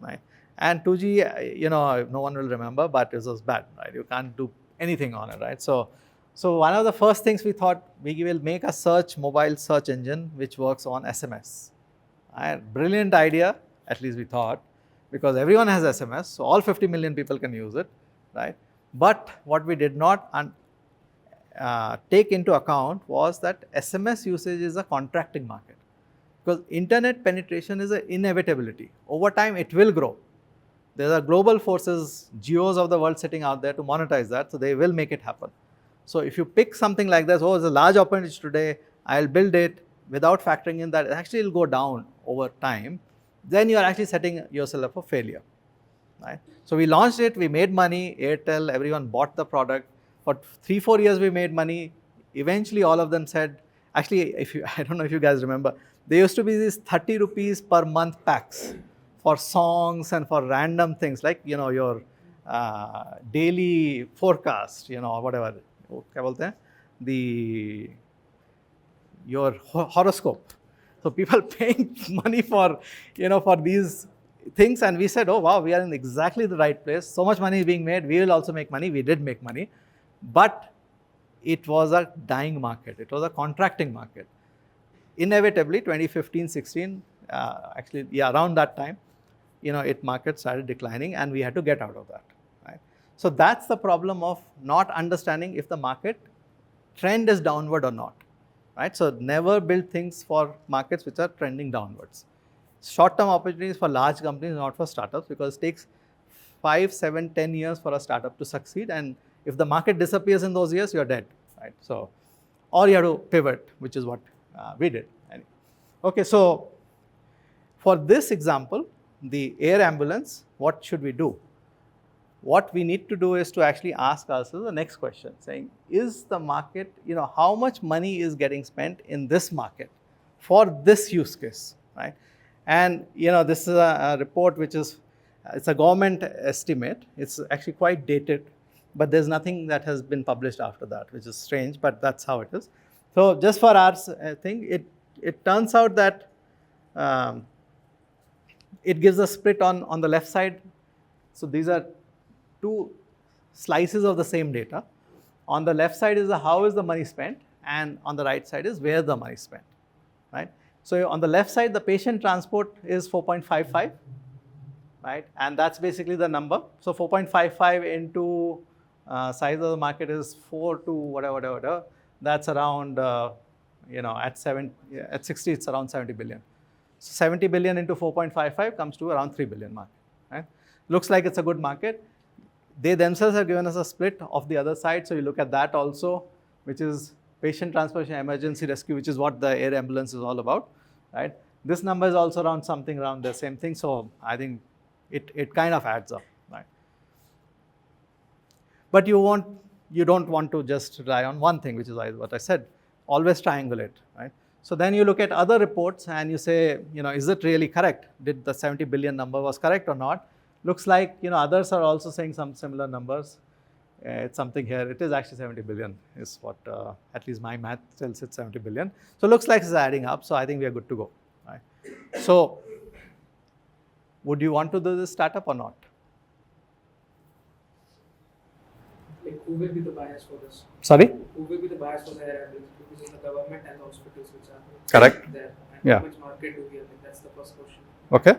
Speaker 1: right? And 2G, no one will remember, but it was bad, right? You can't do anything on it, right? So one of the first things we thought, we will make a mobile search engine which works on SMS. Right? Brilliant idea, at least we thought, because everyone has SMS, so all 50 million people can use it, right? But what we did not take into account was that SMS usage is a contracting market. Because internet penetration is an inevitability. Over time, it will grow. There are global forces, geos of the world sitting out there to monetize that, so they will make it happen. So if you pick something like this, it's a large opportunity today, I'll build it without factoring in that actually it will go down over time, then you are actually setting yourself up for failure, right? So we launched it, we made money, Airtel, everyone bought the product. For 3-4 years we made money. Eventually all of them said, actually, I don't know if you guys remember, there used to be these 30 rupees per month packs for songs and for random things like, your daily forecast, or whatever. Your horoscope. So people paying money for, for these things, and we said, oh wow, we are in exactly the right place. So much money is being made, we will also make money. We did make money, but it was a dying market. It was a contracting market. Inevitably, 2015-16, around that time, market started declining, and we had to get out of that, right? So that's the problem of not understanding if the market trend is downward or not, right? So never build things for markets which are trending downwards. Short-term opportunities for large companies, not for startups, because it takes 5, 7, 10 years for a startup to succeed, and if the market disappears in those years, you're dead, right? So, or you have to pivot, which is what we did. Okay, so for this example, the air ambulance, what should we do? What we need to do is to actually ask ourselves the next question, saying, is the market, how much money is getting spent in this market for this use case, right? And, this is a report which is, it's a government estimate. It's actually quite dated, but there's nothing that has been published after that, which is strange, but that's how it is. So just for our thing, it turns out that it gives a split on the left side. So these are two slices of the same data. On the left side is how is the money spent, and on the right side is where the money is spent, right? So on the left side, the patient transport is 4.55, right? And that's basically the number. So 4.55 into size of the market is 4 to whatever. That's around, at 60, it's around 70 billion. So 70 billion into 4.55 comes to around 3 billion market, right? Looks like it's a good market. They themselves have given us a split of the other side. So you look at that also, which is patient transportation, emergency rescue, which is what the air ambulance is all about, right? This number is also around something around the same thing. So I think it kind of adds up, right? But you don't want to just rely on one thing, which is what I said, always triangulate, right? So then you look at other reports and you say, is it really correct? Did the 70 billion number was correct or not? Looks like, others are also saying some similar numbers. It's something here. It is actually 70 billion is what, at least my math tells it 70 billion. So it looks like it's adding up. So I think we are good to go, right? So would you want to do this startup or not?
Speaker 2: Like, who will be the buyers for this?
Speaker 1: Sorry?
Speaker 2: Who will be the buyers for the air ambulance? Because in the government and the hospitals which are
Speaker 1: Correct.
Speaker 2: there? And
Speaker 1: Yeah.
Speaker 2: how much market do we have? That's the first question.
Speaker 1: Okay.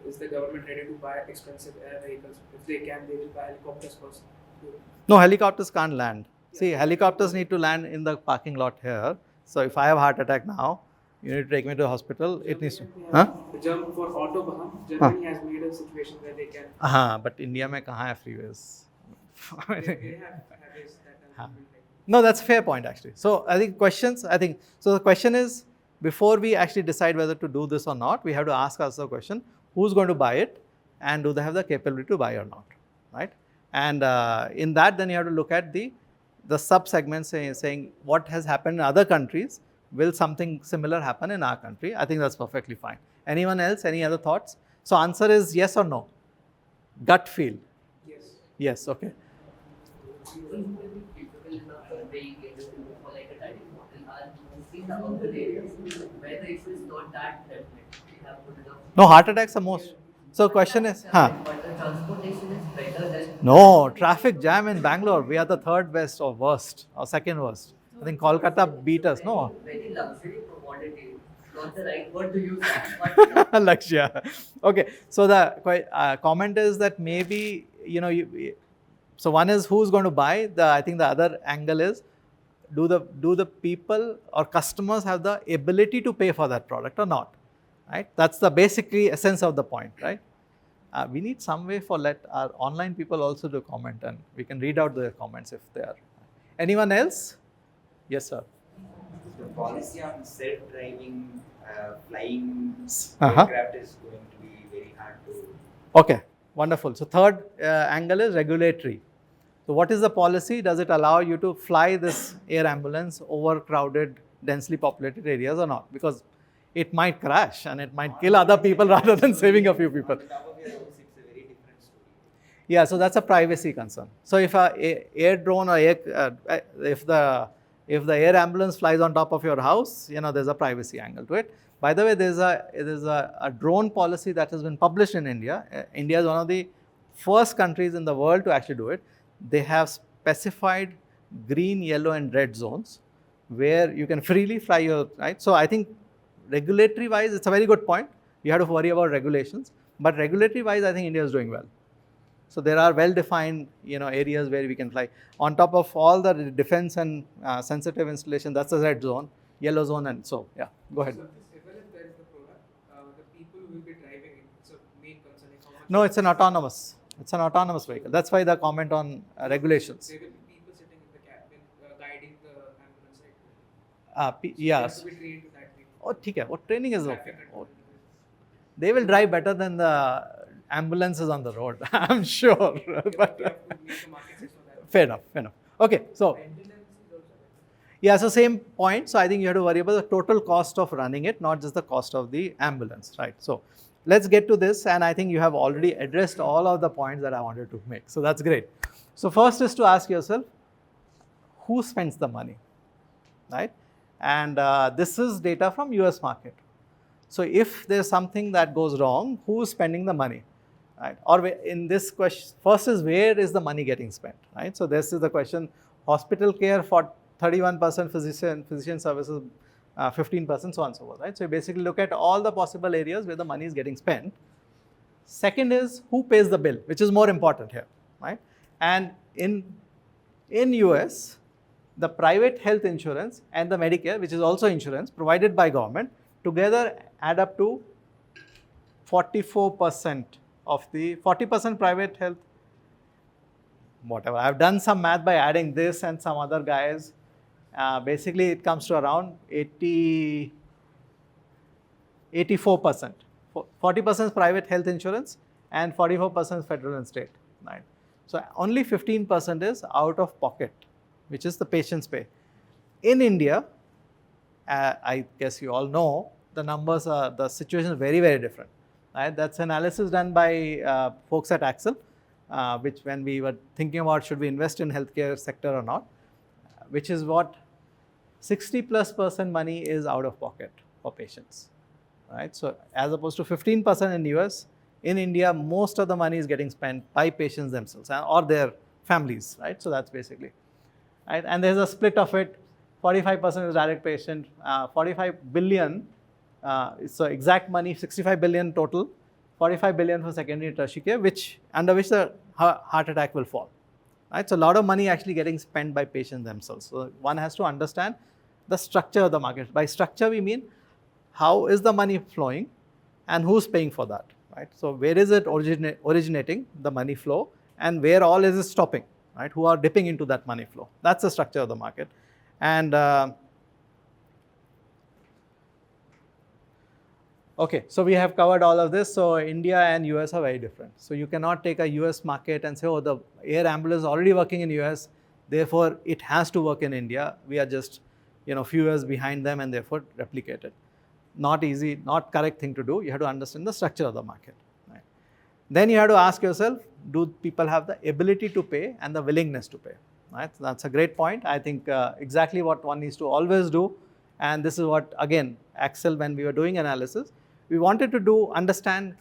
Speaker 2: Is the government ready to buy expensive air vehicles? If they can, they will buy helicopters first.
Speaker 1: No, helicopters can't land. See, helicopters need to land in the parking lot here. So if I have heart attack now, you need to take me to the hospital. It needs to. Huh?
Speaker 2: Germany for autobahn, Germany has made a situation where they can.
Speaker 1: But India में कहाँ है freeways?
Speaker 2: They have highways that are built like.
Speaker 1: No, that's a fair point actually. So I think questions. So. The question is, before we actually decide whether to do this or not, we have to ask ourselves the question: who's going to buy it, and do they have the capability to buy or not, right? And in that, then you have to look at the sub segments saying what has happened in other countries. Will something similar happen in our country? I think that's perfectly fine. Anyone else? Any other thoughts? So answer is yes or no. Gut feel.
Speaker 2: Yes.
Speaker 1: Yes. Okay.
Speaker 6: People who will be capable enough conveying it for like a diving model are mostly in the urban areas where the issue is not that prevalent. We have good enough.
Speaker 1: No, heart attacks are most. So question is,
Speaker 6: But the transportation is better than.
Speaker 1: No, traffic jam in Bangalore. We are the third best or worst or second worst. I think Kolkata beat us. No.
Speaker 6: Very luxury commodity. Not the right word to use. But
Speaker 1: Lakshya. Okay. So the comment is that maybe, so one is who's going to buy. I think the other angle is, do the people or customers have the ability to pay for that product or not? Right? That's the basically essence of the point, right? We need some way for let our online people also to comment, and we can read out their comments if they are. Anyone else? Yes, sir.
Speaker 7: The policy on self-driving flying
Speaker 1: Uh-huh.
Speaker 7: aircraft is going to be very hard to.
Speaker 1: Okay, wonderful. So third angle is regulatory. So what is the policy? Does it allow you to fly this air ambulance over crowded, densely populated areas or not? Because it might crash and it might kill other people rather than saving a few people.
Speaker 7: On the top of your house, it's a very different story.
Speaker 1: Yeah, so that's a privacy concern. So if a air drone or if the air ambulance flies on top of your house, there's a privacy angle to it. By the way, there's a drone policy that has been published in India. India is one of the first countries in the world to actually do it. They have specified green, yellow, and red zones where you can freely fly your, right? So I think regulatory wise, it's a very good point. You have to worry about regulations, but regulatory wise, I think India is doing well. So there are well-defined, areas where we can fly. On top of all the defense and sensitive installation, that's the red zone, yellow zone, and so yeah. Go ahead.
Speaker 2: So even if there is the product, the people who will be driving it, it's a main concern. Like how much
Speaker 1: No, it's an autonomous. It's an autonomous vehicle. That's why the comment on regulations.
Speaker 2: there will be people sitting in the cabin guiding the ambulance, right? They
Speaker 1: Yeah.
Speaker 2: have to be trained to that way.
Speaker 1: Oh, ठीक है. What training is
Speaker 2: Traffic
Speaker 1: okay?
Speaker 2: control.
Speaker 1: They will drive better than the ambulances on the road. I'm sure.
Speaker 2: But we
Speaker 1: But
Speaker 2: have to make the market system that.
Speaker 1: fair enough. Fair enough. Okay. So
Speaker 2: Maintenance is also better.
Speaker 1: yeah. So same point. So I think you have to worry about the total cost of running it, not just the cost of the ambulance, right? So let's get to this, and I think you have already addressed all of the points that I wanted to make. So that's great. So first is to ask yourself, who spends the money, right? And this is data from US market. So if there's something that goes wrong, who's spending the money, right? Or in this question, first is where is the money getting spent, right? So this is the question. Hospital care for 31%, physician services 15%, so on and so forth, right? So you basically look at all the possible areas where the money is getting spent. Second is who pays the bill, which is more important here, right? And in US, the private health insurance and the Medicare, which is also insurance provided by government, together add up to 44% of the 40% private health, whatever. I've done some math by adding this and some other guys. Basically, it comes to around 84%. 40% private health insurance and 44% federal and state, right? So only 15% is out of pocket, which is the patient's pay. In India, I guess you all know, the situation is very, very different, right? That's analysis done by folks at Axel, which when we were thinking about should we invest in healthcare sector or not, which is what 60+% money is out of pocket for patients, right? So as opposed to 15% in US, in India, most of the money is getting spent by patients themselves or their families, right? So that's basically, right? And there's a split of it. 45% is direct patient, 45 billion, so exact money, 65 billion total, 45 billion for secondary and tertiary care, under which the heart attack will fall. Right? So a lot of money actually getting spent by patients themselves. So one has to understand the structure of the market. By structure, we mean how is the money flowing and who's paying for that. Right? So where is it originating, the money flow, and where all is it stopping? Right? Who are dipping into that money flow? That's the structure of the market. And okay, so we have covered all of this. So India and US are very different. So you cannot take a US market and say, oh, the air ambulance is already working in US, therefore it has to work in India. We are just, few years behind them and therefore replicate it. Not easy, not correct thing to do. You have to understand the structure of the market. Right? Then you have to ask yourself, do people have the ability to pay and the willingness to pay? Right? So that's a great point. I think exactly what one needs to always do. And this is what, again, Axel, when we were doing analysis, we wanted to understand,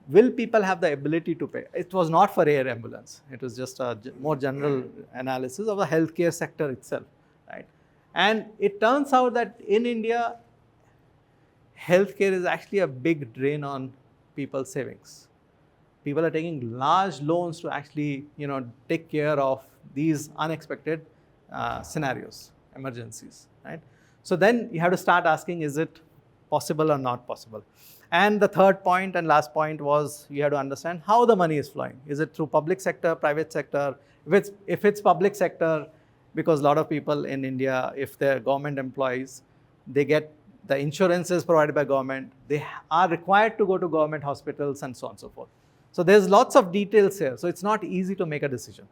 Speaker 1: will people have the ability to pay? It was not for air ambulance. It was just a more general analysis of the healthcare sector itself. Right? And it turns out that in India, healthcare is actually a big drain on people's savings. People are taking large loans to actually, take care of these unexpected scenarios, emergencies, right? So then you have to start asking, is it possible or not possible? And the third point and last point was you have to understand how the money is flowing. Is it through public sector, private sector? If it's public sector, because a lot of people in India, if they're government employees, they get the insurances provided by government. They are required to go to government hospitals and so on and so forth. So there's lots of details here. So it's not easy to make a decision,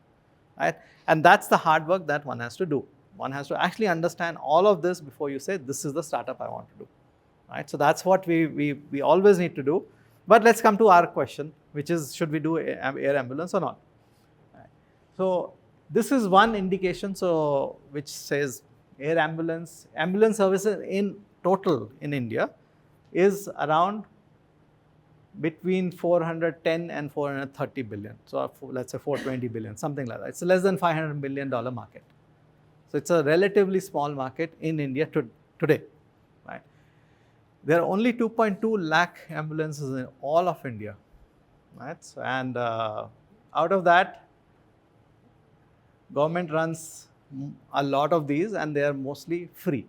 Speaker 1: right? And that's the hard work that one has to do. One has to actually understand all of this before you say, this is the startup I want to do, right? So that's what we always need to do. But let's come to our question, which is, should we do air ambulance or not? Right. So this is one indication, so which says air ambulance services in total in India is around between 410 and 430 billion. So let's say 420 billion, something like that. It's less than $500 million market. So it's a relatively small market in India today, right? There are only 2.2 lakh ambulances in all of India, right? So, and out of that, government runs a lot of these and they are mostly free.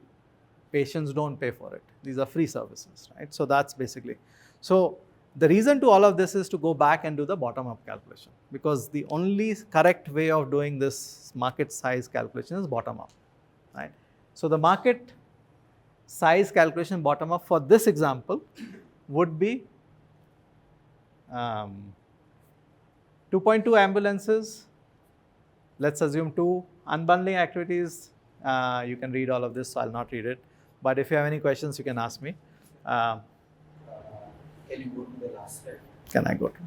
Speaker 1: Patients don't pay for it. These are free services, right? So that's basically. So the reason to all of this is to go back and do the bottom-up calculation, because the only correct way of doing this market size calculation is bottom-up, right? So the market size calculation bottom-up for this example would be 2.2 ambulances. Let's assume 2 unbundling activities. You can read all of this, so I'll not read it. But if you have any questions, you can ask me.
Speaker 4: Can you go to the last slide?
Speaker 1: Can I go to?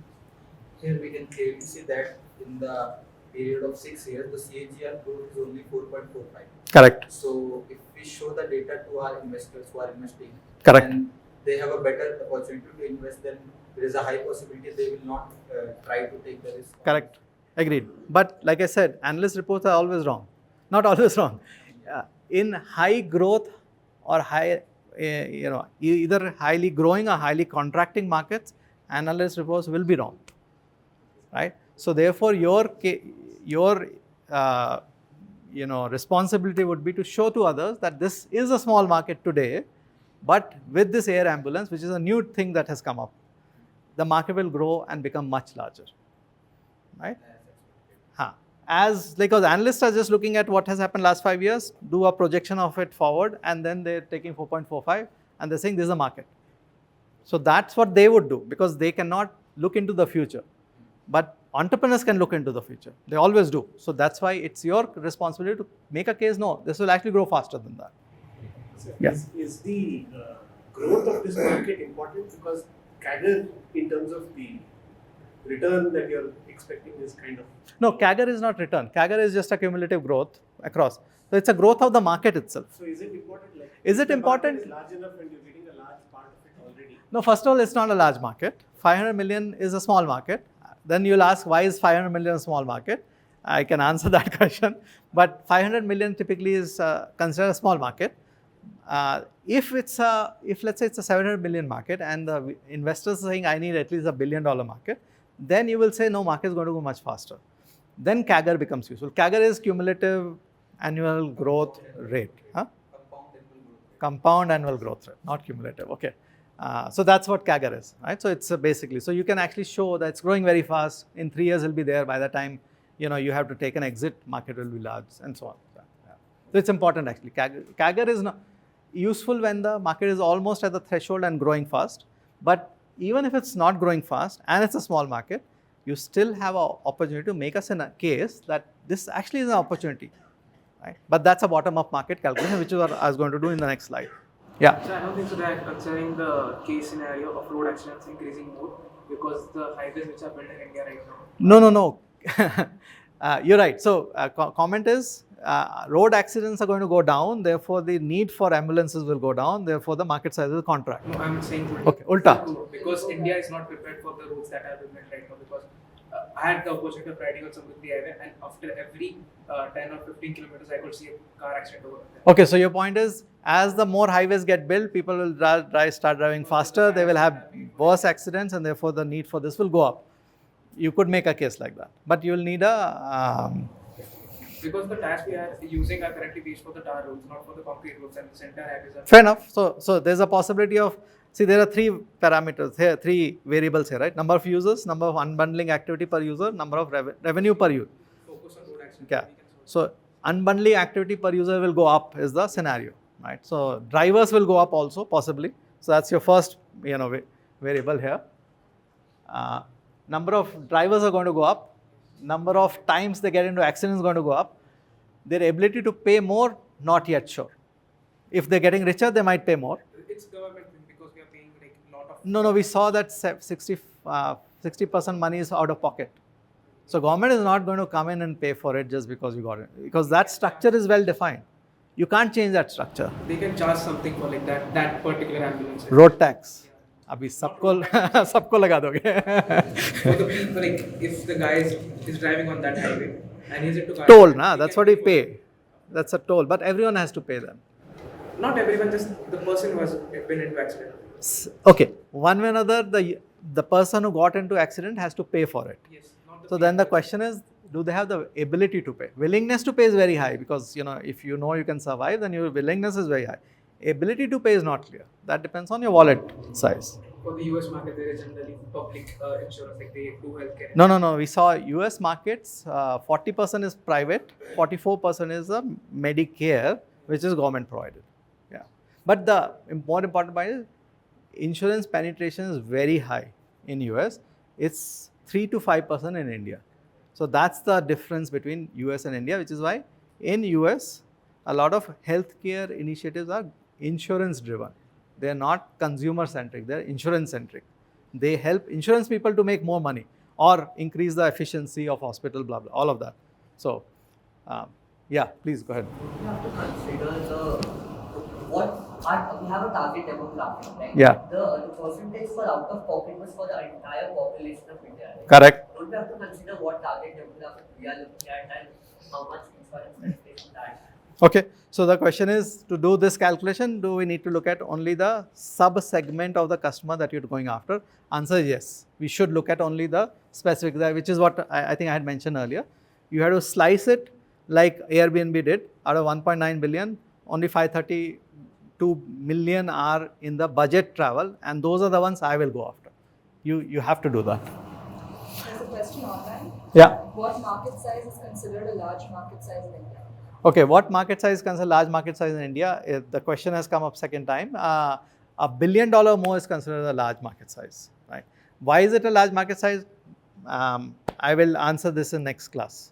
Speaker 4: Here we can clearly see that in the period of 6 years, the CAGR growth is only 4.45.
Speaker 1: Correct.
Speaker 4: So if we show the data to our investors who are investing,
Speaker 1: Correct.
Speaker 4: and they have a better opportunity to invest, then there is a high possibility they will not try to take the risk.
Speaker 1: Correct. Agreed. But like I said, analyst reports are always wrong. Not always wrong. In high growth or high, either highly growing or highly contracting markets, analyst reports will be wrong, right? So therefore, your responsibility would be to show to others that this is a small market today, but with this air ambulance, which is a new thing that has come up, the market will grow and become much larger, right? Because analysts are just looking at what has happened last 5 years, do a projection of it forward, and then they're taking 4.45 and they're saying this is a market. So that's what they would do, because they cannot look into the future. But entrepreneurs can look into the future. They always do. So that's why it's your responsibility to make a case, no, this will actually grow faster than that.
Speaker 2: So
Speaker 1: Yeah.
Speaker 2: Is the growth of this market important? Because CAGR, in terms of the return that you're expecting, is kind of...
Speaker 1: No, CAGR is not return. CAGR is just a cumulative growth across. So it's a growth of the market itself.
Speaker 2: So is it important? Like,
Speaker 1: Is it
Speaker 2: the
Speaker 1: important?
Speaker 2: market is large enough and you're getting a large part of it already?
Speaker 1: No, first of all, it's not a large market. 500 million is a small market. Then you'll ask, why is 500 million a small market? I can answer that question. But 500 million typically is considered a small market. If let's say it's a 700 million market and the investors are saying I need at least $1 billion market, then you will say no, market is going to go much faster. Then CAGR becomes useful. CAGR is cumulative annual growth rate. Huh? Compound annual growth rate, not cumulative. Okay. So that's what CAGR is, right? So it's basically, so you can actually show that it's growing very fast. In 3 years, it'll be there. By the time you have to take an exit, market will be large, and so on. Yeah. So it's important actually. CAGR is not useful when the market is almost at the threshold and growing fast. But even if it's not growing fast and it's a small market, you still have an opportunity to make us in a case that this actually is an opportunity, right? But that's a bottom-up market calculation, which is what I was going to do in the next slide. Yeah.
Speaker 8: So I don't think so that considering the case scenario of road accidents increasing more because the highways which are built in India right now.
Speaker 1: No. You're right. So comment is road accidents are going to go down. Therefore, the need for ambulances will go down. Therefore, the market size will contract.
Speaker 8: No, I'm saying
Speaker 1: okay, ulta.
Speaker 8: Because India is not prepared for the roads that are built right now. Because I had the opportunity of riding on Samruddhi Highway, and after every 10 or 15 kilometers, I could see a car accident over there.
Speaker 1: Okay, so your point is, as the more highways get built, people will start driving faster. They will have worse accidents, and therefore the need for this will go up. You could make a case like that, but you will need a.
Speaker 8: Because the tires we are using are currently used for the tar roads, not for the concrete roads, and the center highways are.
Speaker 1: Fair enough. So there's a possibility of. See, there are 3 parameters here, 3 variables here, right? Number of users, number of unbundling activity per user, number of revenue per user.
Speaker 8: Focus on road accident.
Speaker 1: Yeah. So unbundling activity per user will go up is the scenario, right? So drivers will go up also possibly. So that's your first, variable here. Number of drivers are going to go up. Number of times they get into accidents is going to go up. Their ability to pay more, not yet sure. If they're getting richer, they might pay more.
Speaker 8: It's government thing because we are paying like a lot of.
Speaker 1: No, we saw that 60% money is out of pocket. So government is not going to come in and pay for it just because you got it, because that structure is well defined. You can't change that structure.
Speaker 8: They can charge something for like that particular ambulance.
Speaker 1: Road tax. अभी सबको लगा दोगे.
Speaker 8: For the people, like if the guy is driving on that highway and he's into car.
Speaker 1: Toll, nah, that's what we pay. That's a toll, but everyone has to pay them.
Speaker 8: Not everyone, just the person who has been into accident.
Speaker 1: Okay, one way or another, the person who got into accident has to pay for it.
Speaker 8: Yes. Not the
Speaker 1: So then the question is, do they have the ability to pay? Willingness to pay is very high because if you know you can survive, then your willingness is very high. Ability to pay is not clear. That depends on your wallet size.
Speaker 8: For the US market, there is generally public insurance, like they do healthcare.
Speaker 1: No. We saw US markets, 40% is private, 44% is Medicare, which is government provided. Yeah. But the more important point is, insurance penetration is very high in US. It's 3 to 5% in India. So that's the difference between US and India, which is why in US, a lot of healthcare initiatives are insurance driven. They are not consumer centric, they are insurance centric. They help insurance people to make more money or increase the efficiency of hospital, blah, blah, all of that. So, yeah, please go ahead.
Speaker 6: You have to consider we have a target demographic, right?
Speaker 1: Yeah.
Speaker 6: The percentage for out of pocket was for the entire population of India. Right?
Speaker 1: Correct.
Speaker 6: Don't we have to consider what target demographic we are looking at and how much insurance penetration that?
Speaker 1: Okay, so the question is, to do this calculation, do we need to look at only the sub-segment of the customer that you're going after? Answer is yes. We should look at only the specific, which is what I think I had mentioned earlier. You have to slice it like Airbnb did. Out of 1.9 billion, only 532 million are in the budget travel, and those are the ones I will go after. You have to do that.
Speaker 9: There's a question online.
Speaker 1: Yeah.
Speaker 9: What market size is considered a large market size in India?
Speaker 1: Okay, what market size is considered large market size in India? The question has come up second time. $1 billion more is considered a large market size, right? Why is it a large market size? I will answer this in next class,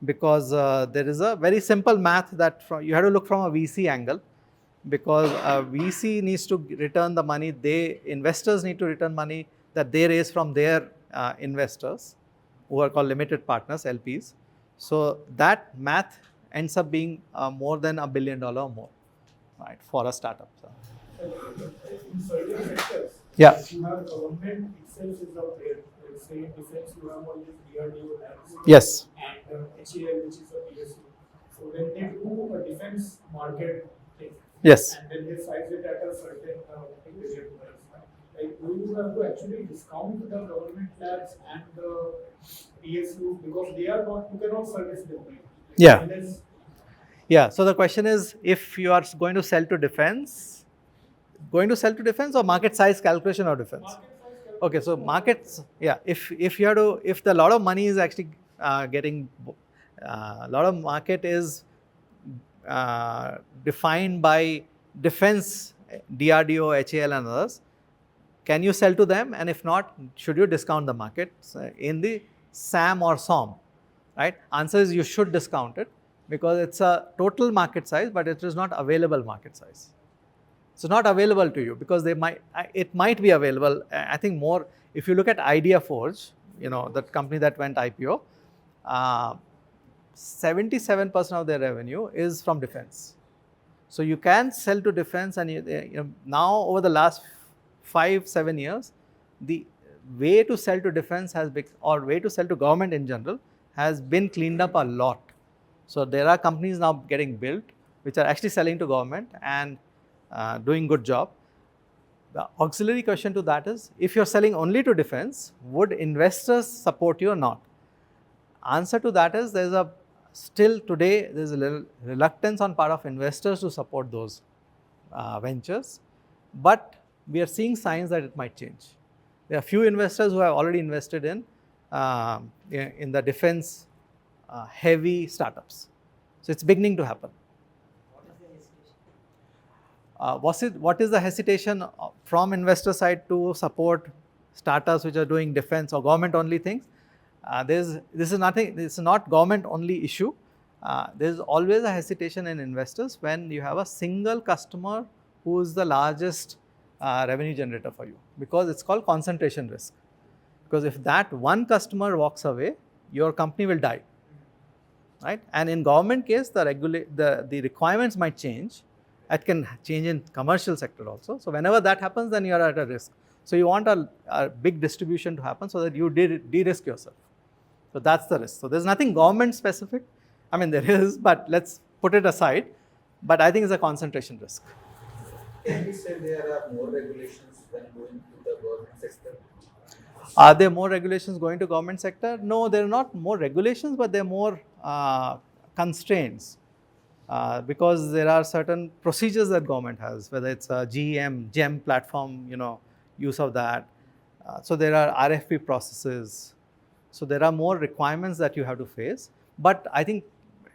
Speaker 1: because there is a very simple math that you have to look from a VC angle, because VC needs to return the money, investors need to return money that they raise from their investors, who are called limited partners, LPs. So that math ends up being more than $1 billion or more, right, for a startup. So.
Speaker 2: In certain sectors,
Speaker 1: Yeah.
Speaker 2: you have government
Speaker 10: itself is out there. Let's say in defense, you have all these DRDO labs
Speaker 1: Yes.
Speaker 10: and HAL, which is a PSU. So when they do a defense market thing,
Speaker 1: Yes.
Speaker 10: and then they size it at a certain billion price, like do you have to actually discount the government labs and the PSU because they are not, you cannot service them, right?
Speaker 1: Yeah.
Speaker 10: Unless
Speaker 1: Yeah. So the question is, if you are going to sell to defense or market size calculation of defense?
Speaker 10: market size calculation.
Speaker 1: Okay, so markets, yeah, if you have to, if the lot of money is actually getting, a lot of market is defined by defense, DRDO, HAL and others, can you sell to them? And if not, should you discount the market in the SAM or SOM, right? Answer is you should discount it because it's a total market size, but it is not available market size. It's not available to you because it might be available. I think more, if you look at IdeaForge, that company that went IPO, 77% of their revenue is from defense. So you can sell to defense, and now over the last 5-7 years, the way to sell to defense has been, or way to sell to government in general, has been cleaned up a lot. So there are companies now getting built which are actually selling to government and doing good job. The auxiliary question to that is, if you're selling only to defense, would investors support you or not? Answer to that is, still today there's a little reluctance on part of investors to support those ventures, but we are seeing signs that it might change. There are few investors who have already invested in the defense heavy startups. So it's beginning to happen. What is the hesitation from investor side to support startups which are doing defense or government only things? This is not government only issue. There is always a hesitation in investors when you have a single customer who is the largest revenue generator for you, because it's called concentration risk. Because if that one customer walks away, your company will die, right? And in government case, the requirements might change. It can change in commercial sector also. So whenever that happens, then you are at a risk. So you want a big distribution to happen so that you de-risk yourself. So that's the risk. So there's nothing government specific. I mean, there is, but let's put it aside. But I think it's a concentration risk.
Speaker 4: Can we say there are more regulations when going to the government sector?
Speaker 1: Are there more regulations going to government sector? No, there are not more regulations, but there are more constraints. Because there are certain procedures that government has, whether it's a GEM platform, use of that. So there are RFP processes. So there are more requirements that you have to face. But I think,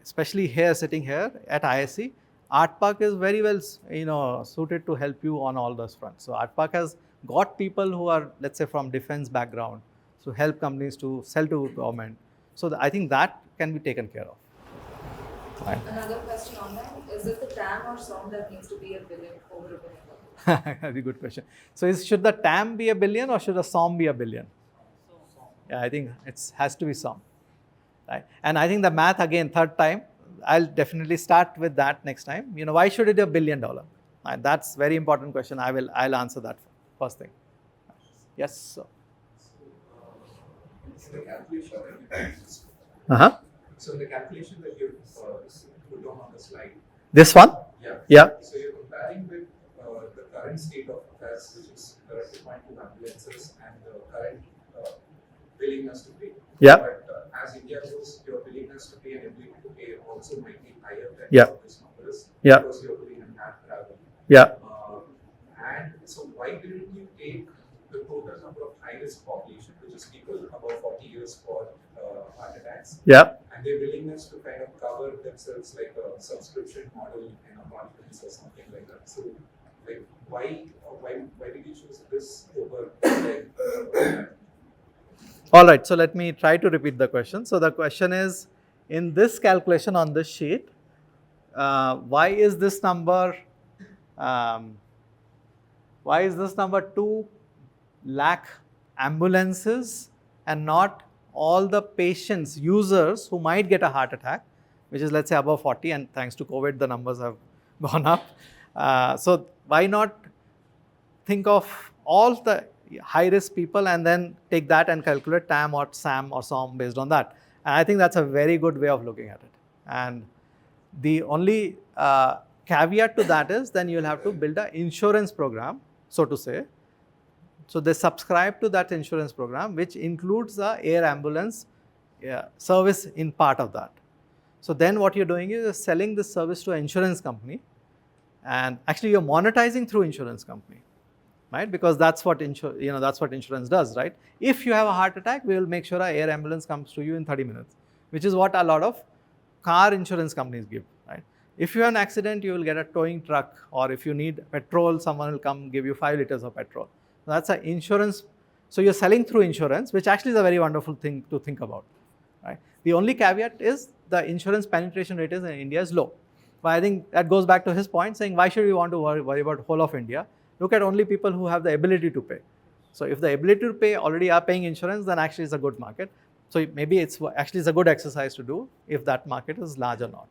Speaker 1: especially here, sitting here at ISC, ARTPARK is very well, suited to help you on all those fronts. So ARTPARK has got people who are, let's say, from defense background, to help companies to sell to government. So I think that can be taken care of. Right.
Speaker 9: Another question on that, is it the TAM or SOM that needs to be $1 billion, over $1 billion?
Speaker 1: Very good question. So should the TAM be $1 billion or should the SOM be $1 billion? Yeah, I think it has to be SOM. Right. And I think the math, again, third time, I'll definitely start with that next time. Why should it be $1 billion? Right. That's very important question. I'll answer that first thing. Yes, sir.
Speaker 5: So the calculation that
Speaker 1: Uh-huh.
Speaker 5: So the calculation that you put on the slide.
Speaker 1: This one?
Speaker 5: Yeah.
Speaker 1: Yeah.
Speaker 5: So you're comparing with the current state of affairs, which is the 2.2 ambulances and the current willingness to pay.
Speaker 1: Yeah.
Speaker 5: But as India goes, your willingness to pay and ability to pay also might be higher than
Speaker 1: Yeah.
Speaker 5: this numbers.
Speaker 1: Yeah.
Speaker 5: Because you're doing an app travel.
Speaker 1: Yeah.
Speaker 5: And so why didn't you take the total number of high-risk population, which is people above 40 years for heart attacks?
Speaker 1: Yeah.
Speaker 5: And their willingness to kind of cover themselves like a subscription model in a conference or something like that. So, like, why did you choose this over that?
Speaker 1: All right, so let me try to repeat the question. So the question is, in this calculation on this sheet, why is this number 2 lakh ambulances and not all the patients, users who might get a heart attack, which is, let's say, above 40, and thanks to COVID, the numbers have gone up. So why not think of all the, high risk people and then take that and calculate TAM or SAM or SOM based on that. And I think that's a very good way of looking at it. And the only caveat to that is then you'll have to build an insurance program, so to say. So they subscribe to that insurance program, which includes the air ambulance service in part of that. So then what you're doing is selling this service to an insurance company, and actually you're monetizing through insurance company, right? Because that's what that's what insurance does, right? If you have a heart attack, we will make sure an air ambulance comes to you in 30 minutes, which is what a lot of car insurance companies give, right? If you have an accident, you will get a towing truck, or if you need petrol, someone will come give you 5 liters of petrol. That's an insurance. So you're selling through insurance, which actually is a very wonderful thing to think about, right? The only caveat is the insurance penetration rate in India is low. But I think that goes back to his point saying, why should we want to worry about whole of India? Look at only people who have the ability to pay. So if the ability to pay already are paying insurance, then actually it's a good market. So maybe it's a good exercise to do if that market is large or not.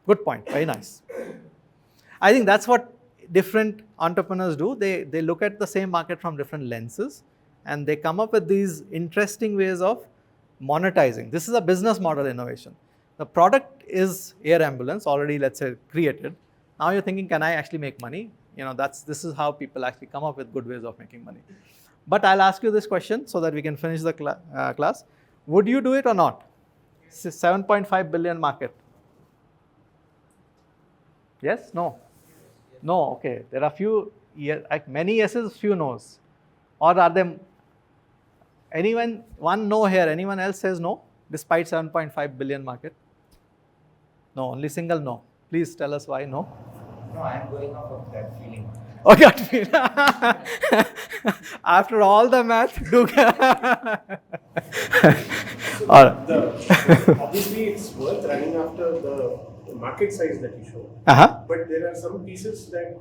Speaker 1: Good point, very nice. I think that's what different entrepreneurs do. They look at the same market from different lenses, and they come up with these interesting ways of monetizing. This is a business model innovation. The product is air ambulance, already let's say created. Now you're thinking, can I actually make money? This is how people actually come up with good ways of making money. But I'll ask you this question so that we can finish the class. Would you do it or not? 7.5 billion market. Yes? No? No, okay. There are many yeses, few no's. Or are there one no here, anyone else says no, despite 7.5 billion market? No, only single no. Please tell us why no.
Speaker 7: No, I'm going off of that feeling.
Speaker 1: Oh, gut feel. After all the math, do.
Speaker 2: Obviously, it's worth running after the market size that you show. But there are some pieces that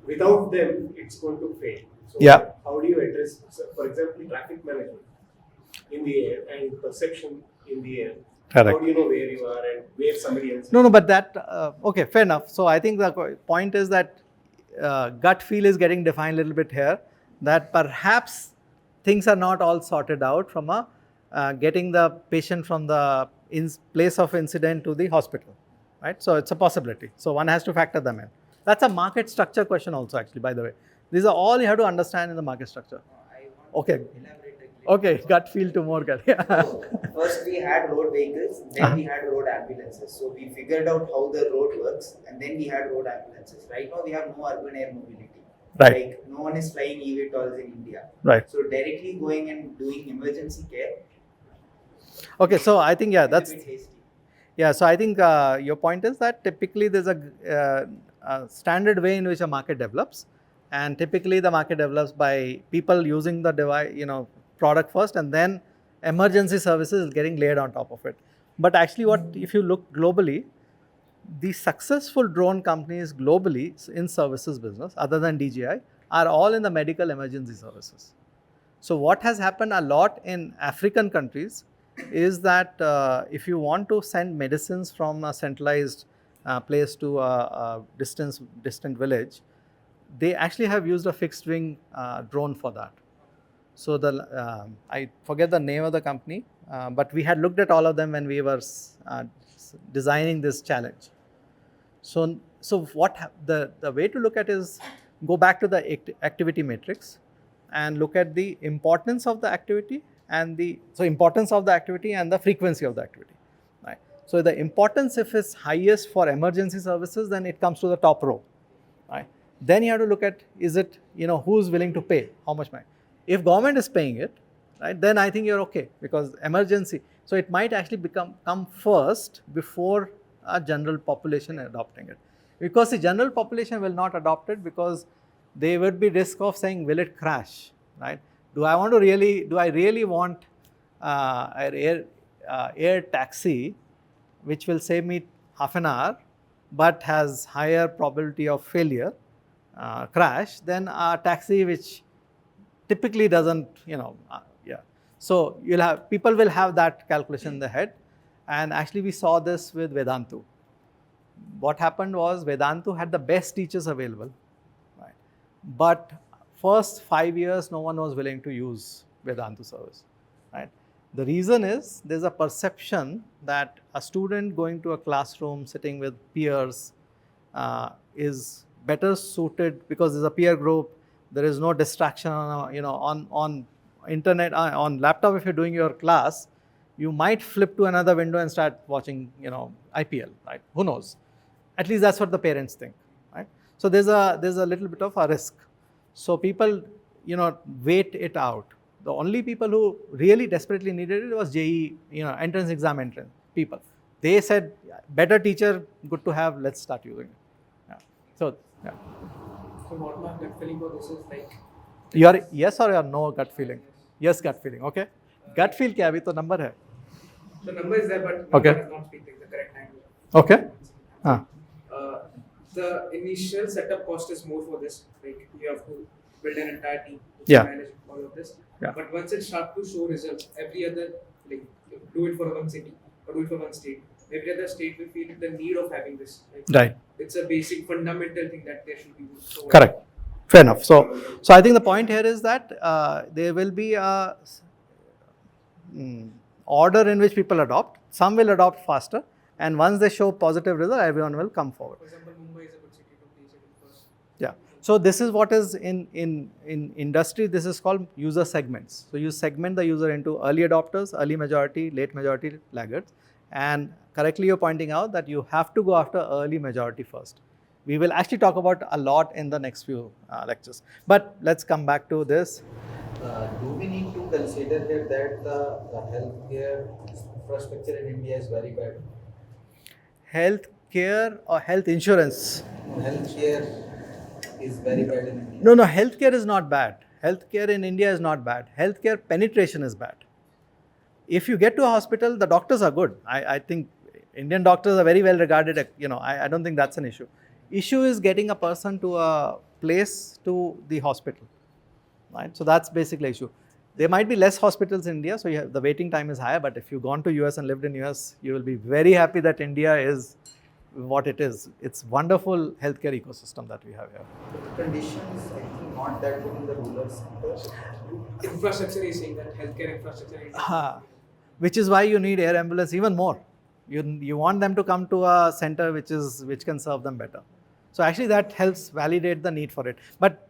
Speaker 2: without them, it's going to fail. So
Speaker 1: Yeah.
Speaker 2: how do you address, for example, traffic management in the air and perception in the air?
Speaker 1: Correct.
Speaker 2: How do you know where you are and where somebody else is?
Speaker 1: No, but that, okay, fair enough. So I think the point is that gut feel is getting defined a little bit here, that perhaps things are not all sorted out from getting the patient from the place of incident to the hospital, right? So it's a possibility. So one has to factor them in. That's a market structure question also, actually, by the way. These are all you have to understand in the market structure. Okay. Okay, gut feel to more gut. Yeah.
Speaker 7: So, first we had road vehicles, then we had road ambulances. So we figured out how the road works, and then we had road ambulances. Right now we have no urban air mobility.
Speaker 1: Right.
Speaker 7: Like no one is flying eVTOLs in India.
Speaker 1: Right.
Speaker 7: So directly going and doing emergency care.
Speaker 1: Okay, so I think, yeah, that's.
Speaker 7: A bit hasty.
Speaker 1: Yeah, so I think your point is that typically there's a standard way in which a market develops, and typically the market develops by people using the device, product first, and then emergency services getting layered on top of it. But actually, if you look globally, the successful drone companies globally in services business, other than DJI, are all in the medical emergency services. So what has happened a lot in African countries is that if you want to send medicines from a centralized place to a distant village, they actually have used a fixed wing drone for that. So I forget the name of the company, but we had looked at all of them when we were designing this challenge. So what the way to look at is go back to the activity matrix and look at the importance of the activity and importance of the activity and the frequency of the activity. Right. So the importance, if it's highest for emergency services, then it comes to the top row. Right. Then you have to look at, is it, who's willing to pay, how much money. If government is paying it, right, then I think you're okay, because emergency. So it might actually come first before a general population adopting it, because the general population will not adopt it because they would be risk of saying, will it crash, right? Do I really want an air taxi, which will save me half an hour, but has higher probability of failure, crash, than a taxi which typically doesn't, yeah. So people will have that calculation in their head. And actually we saw this with Vedantu. What happened was Vedantu had the best teachers available, right? But first 5 years, no one was willing to use Vedantu service, right? The reason is there's a perception that a student going to a classroom, sitting with peers, is better suited because there's a peer group. There is no distraction on internet, on laptop. If you're doing your class, you might flip to another window and start watching IPL, right? Who knows? At least that's what the parents think, right? So there's a little bit of a risk. So people wait it out. The only people who really desperately needed it was JEE, entrance exam people. They said, better teacher, good to have, let's start using it. Yeah. So
Speaker 8: what my gut feeling for this is like.
Speaker 1: Your yes or your no gut feeling? Yes, gut feeling. Okay. Gut feel क्या अभी तो number है.
Speaker 8: The number is there, but
Speaker 1: okay.
Speaker 8: Number does not speak the correct language.
Speaker 1: Okay.
Speaker 8: The initial setup cost is more for this. Like you have to build an entire team to manage all of this.
Speaker 1: Yeah.
Speaker 8: But once it starts to show results, every other, like do it for one city or do it for one state, every other state will feel the need of having this.
Speaker 1: Right.
Speaker 8: It's a basic fundamental thing that there should be. So
Speaker 1: correct. Fair enough. So I think the point here is that there will be a order in which people adopt. Some will adopt faster, and once they show positive result, everyone will come forward.
Speaker 8: For example, Mumbai is a good city to place it in first.
Speaker 1: Yeah. So this is what is in industry. This is called user segments. So you segment the user into early adopters, early majority, late majority, laggards, and correctly you're pointing out that you have to go after early majority first. We will actually talk about a lot in the next few lectures. But let's come back to this.
Speaker 4: Do we need to consider here that the healthcare infrastructure in India is very bad?
Speaker 1: Healthcare or health insurance?
Speaker 4: Healthcare is very bad in India.
Speaker 1: No, healthcare is not bad. Healthcare in India is not bad. Healthcare penetration is bad. If you get to a hospital, the doctors are good. I think Indian doctors are very well regarded. I don't think that's an issue. Issue is getting a person to a place to the hospital, right? So that's basically issue. There might be less hospitals in India, so the waiting time is higher. But if you've gone to US and lived in US, you will be very happy that India is what it is. It's wonderful healthcare ecosystem that we have here.
Speaker 4: The conditions, I think, not that good in the rural centers.
Speaker 8: Infrastructure is saying that healthcare infrastructure.
Speaker 1: Which is why you need air ambulance even more. You want them to come to a center which can serve them better. So actually that helps validate the need for it. But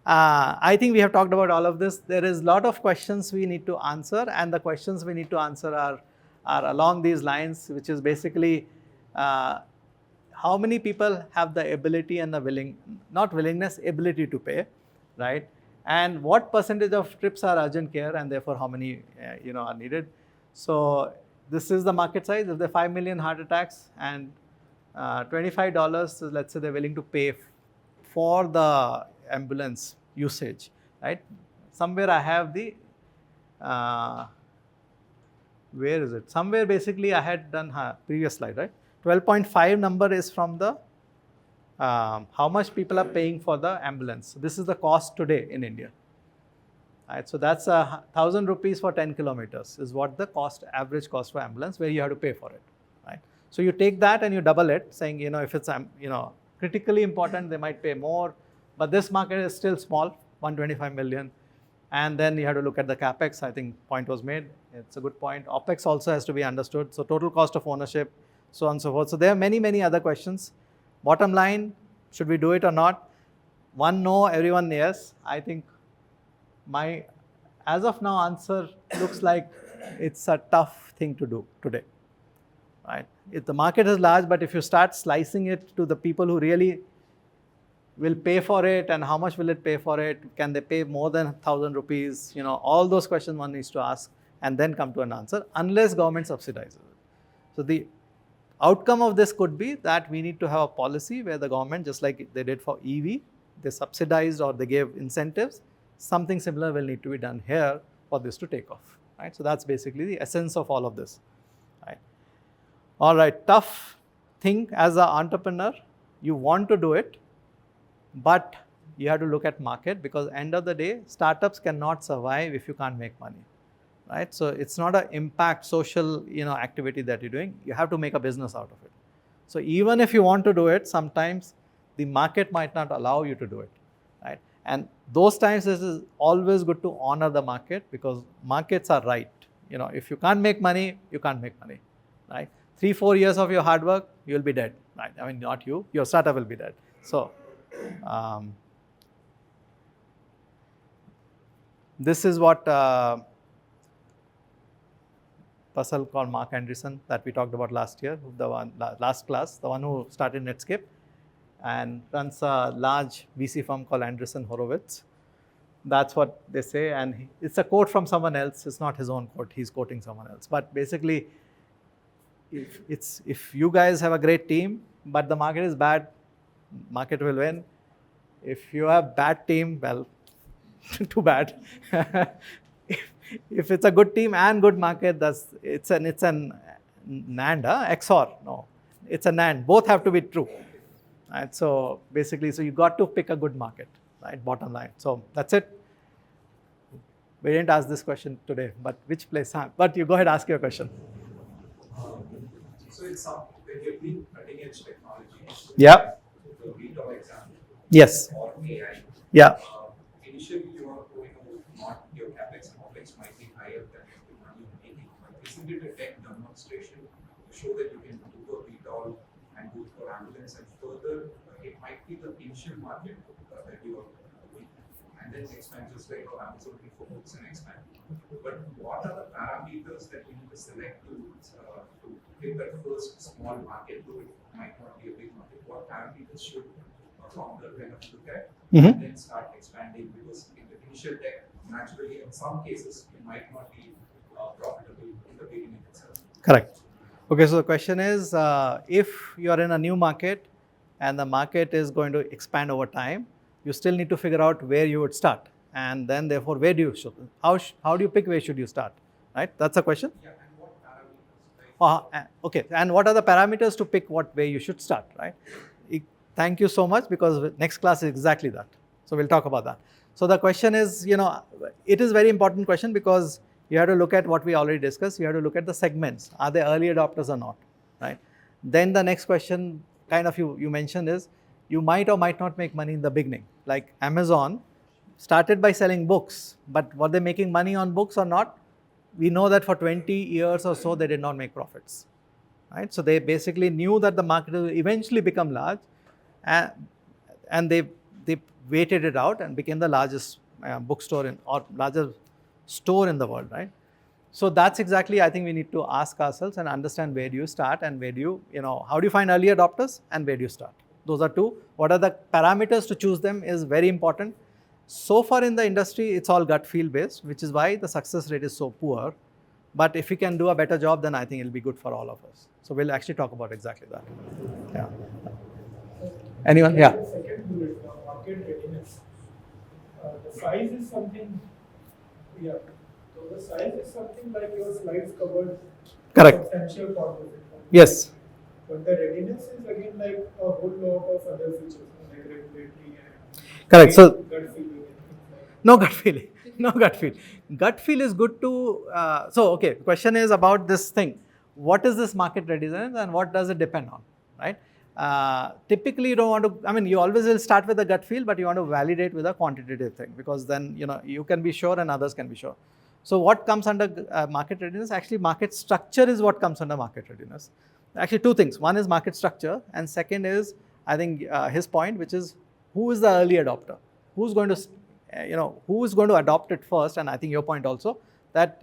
Speaker 1: I think we have talked about all of this. There is a lot of questions we need to answer, and the questions we need to answer are along these lines, which is basically how many people have the ability and the ability to pay, right? And what percentage of trips are urgent care, and therefore how many are needed. So this is the market size. If there are 5 million heart attacks and $25, let's say they're willing to pay for the ambulance usage, right? Somewhere I have the, where is it? Somewhere basically I had done previous slide, right? 12.5 number is from the, how much people are paying for the ambulance. So this is the cost today in India. Right, so that's 1,000 rupees for 10 kilometers is what the average cost for ambulance, where you have to pay for it, right? So you take that and you double it, saying, if it's, critically important, they might pay more, but this market is still small, 125 million. And then you have to look at the capex. I think point was made. It's a good point. OPEX also has to be understood. So total cost of ownership, so on and so forth. So there are many, many other questions. Bottom line, should we do it or not? One no, everyone yes. I think my, as of now, answer looks like it's a tough thing to do today, right? If the market is large, but if you start slicing it to the people who really will pay for it, and how much will it pay for it? Can they pay more than 1,000 rupees? All those questions one needs to ask and then come to an answer, unless government subsidizes it. So the outcome of this could be that we need to have a policy where the government, just like they did for EV, they subsidized or they gave incentives. Something similar will need to be done here for this to take off, right? So that's basically the essence of all of this, right? All right, tough thing as an entrepreneur, you want to do it, but you have to look at market, because end of the day, startups cannot survive if you can't make money, right? So it's not an impact social, activity that you're doing. You have to make a business out of it. So even if you want to do it, sometimes the market might not allow you to do it, right? And those times it is always good to honor the market, because markets are right. If you can't make money, you can't make money, right? 3-4 years of your hard work, you'll be dead, right? I mean, not you, your startup will be dead. So this is what person called Mark Anderson that we talked about last year, last class, the one who started Netscape and runs a large VC firm called Andreessen Horowitz. That's what they say, and it's a quote from someone else. It's not his own quote. He's quoting someone else. But basically, if you guys have a great team, but the market is bad, market will win. If you have bad team, well, too bad. If it's a good team and good market, it's an NAND, XOR. No, it's a NAND. Both have to be true. Right? So basically, you got to pick a good market, right? Bottom line. So that's it. We didn't ask this question today, but which place? But you go ahead, ask your question.
Speaker 5: So it's some when you're doing cutting edge technology.
Speaker 1: Yeah.
Speaker 5: The VTOL example.
Speaker 1: Yes.
Speaker 5: Or AI.
Speaker 1: Yeah.
Speaker 5: Initially, you are going to not your capex and opex might be higher than the money you're making. But isn't it a tech demonstration to show that you can do a VTOL and do it for ambulance, and further it might be the initial market that you are doing, and then expand just like how Amazon can for books and expand. But what are the parameters that you need to select to hit that first small market? Though it might not be a big market, what parameters should a founder kind of look at and then start expanding? Because in the initial tech, naturally, in some cases, it might not be profitable in the beginning itself.
Speaker 1: Correct. Okay, so the question is, if you are in a new market and the market is going to expand over time, you still need to figure out where you would start, and then therefore where do you how do you pick where should you start, right? That's the question.
Speaker 5: Yeah, and what parameters?
Speaker 1: Okay, and what are the parameters to pick where you should start, right? Thank you so much, because next class is exactly that. So we'll talk about that. So the question is, it is very important question, because you have to look at what we already discussed. You have to look at the segments. Are they early adopters or not, right? Then the next question kind of you mentioned is, you might or might not make money in the beginning. Like Amazon started by selling books, but were they making money on books or not? We know that for 20 years or so, they did not make profits, right? So they basically knew that the market will eventually become large, and they waited it out and became the largest bookstore or largest store in the world, right? So that's exactly, I think we need to ask ourselves and understand where do you start and where do you, how do you find early adopters and where do you start? Those are two. What are the parameters to choose them is very important. So far in the industry, it's all gut feel based, which is why the success rate is so poor. But if we can do a better job, then I think it'll be good for all of us. So we'll actually talk about exactly that. Yeah. Anyone? Yeah.
Speaker 10: The second bullet, market readiness. The size is something, yeah. So the size is something like your slides covered.
Speaker 1: Correct.
Speaker 10: Substantial part of it.
Speaker 1: Yes.
Speaker 10: But the readiness is again like a whole lot of other features, like regulatory and
Speaker 1: correct. So
Speaker 10: gut feeling.
Speaker 1: No gut feeling. No gut feel. Gut feel is good to. Okay. Question is about this thing. What is this market readiness and what does it depend on, right? Typically, you don't want to. I mean, you always will start with a gut feel, but you want to validate with a quantitative thing, because then you can be sure and others can be sure. So what comes under market readiness? Actually, market structure is what comes under market readiness. Actually, two things. One is market structure, and second is, I think, his point, which is who is the early adopter? Who's going to, who is going to adopt it first? And I think your point also that,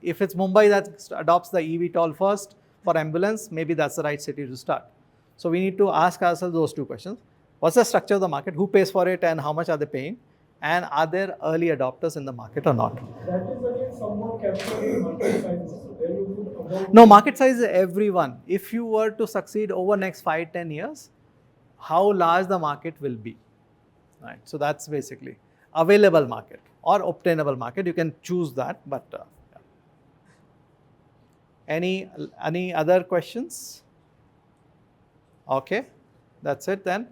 Speaker 1: if it's Mumbai that adopts the eVTOL first for ambulance, maybe that's the right city to start. So we need to ask ourselves those two questions. What's the structure of the market? Who pays for it and how much are they paying? And are there early adopters in the market or not?
Speaker 10: That is again somewhat captured in market size. So there you could about
Speaker 1: No, market size is everyone. If you were to succeed over next 5-10 years, how large the market will be, right? So that's basically available market or obtainable market. You can choose that, but yeah. Any other questions? Okay, that's it then.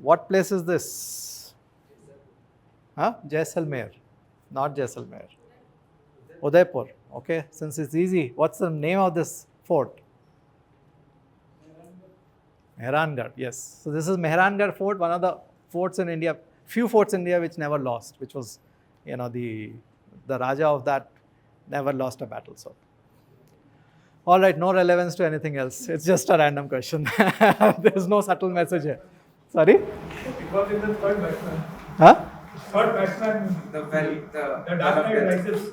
Speaker 1: What place is this? Jaisalmer, not Jaisalmer. Udaipur. Okay, since it's easy, what's the name of this fort? Mehrangarh, yes. So this is Mehrangarh Fort, one of the forts in India, few forts in India which never lost, which was, the Raja of that never lost a battle. So, all right, no relevance to anything else. It's just a random question. There's no subtle message here. Sorry?
Speaker 10: It was in the third batsman.
Speaker 1: Huh?
Speaker 10: Third batsman. The Dark Knight Rises.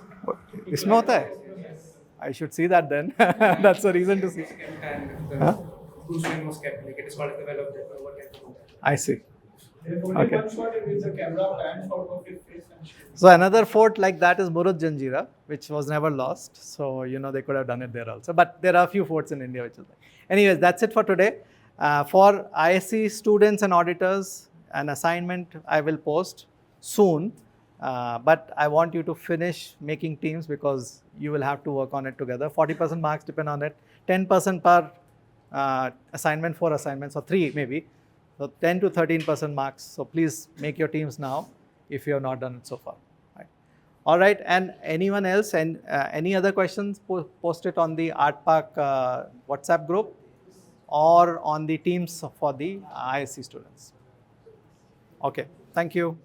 Speaker 1: इसमें होता है? I should see that then. That's a reason to see.
Speaker 8: And
Speaker 1: Huh?
Speaker 8: Bruce Wayne was kept, like it is called as the Well of Death, or what can you do?
Speaker 1: I see.
Speaker 10: There's only
Speaker 1: Okay.
Speaker 10: one shot in which the camera pans out of his face and shoots.
Speaker 1: So another fort like that is Murud Janjira, which was never lost. So, they could have done it there also. But there are a few forts in India which is like. Anyways, that's it for today. For ISC students and auditors, an assignment I will post soon. But I want you to finish making teams because you will have to work on it together. 40% marks depend on it. 10% per assignment, 4 assignments, or 3 maybe. So 10 to 13% marks. So please make your teams now if you have not done it so far. Right. All right. And anyone else and any other questions, post it on the ARTPARK WhatsApp group or on the teams for the ISC students. Okay. Thank you.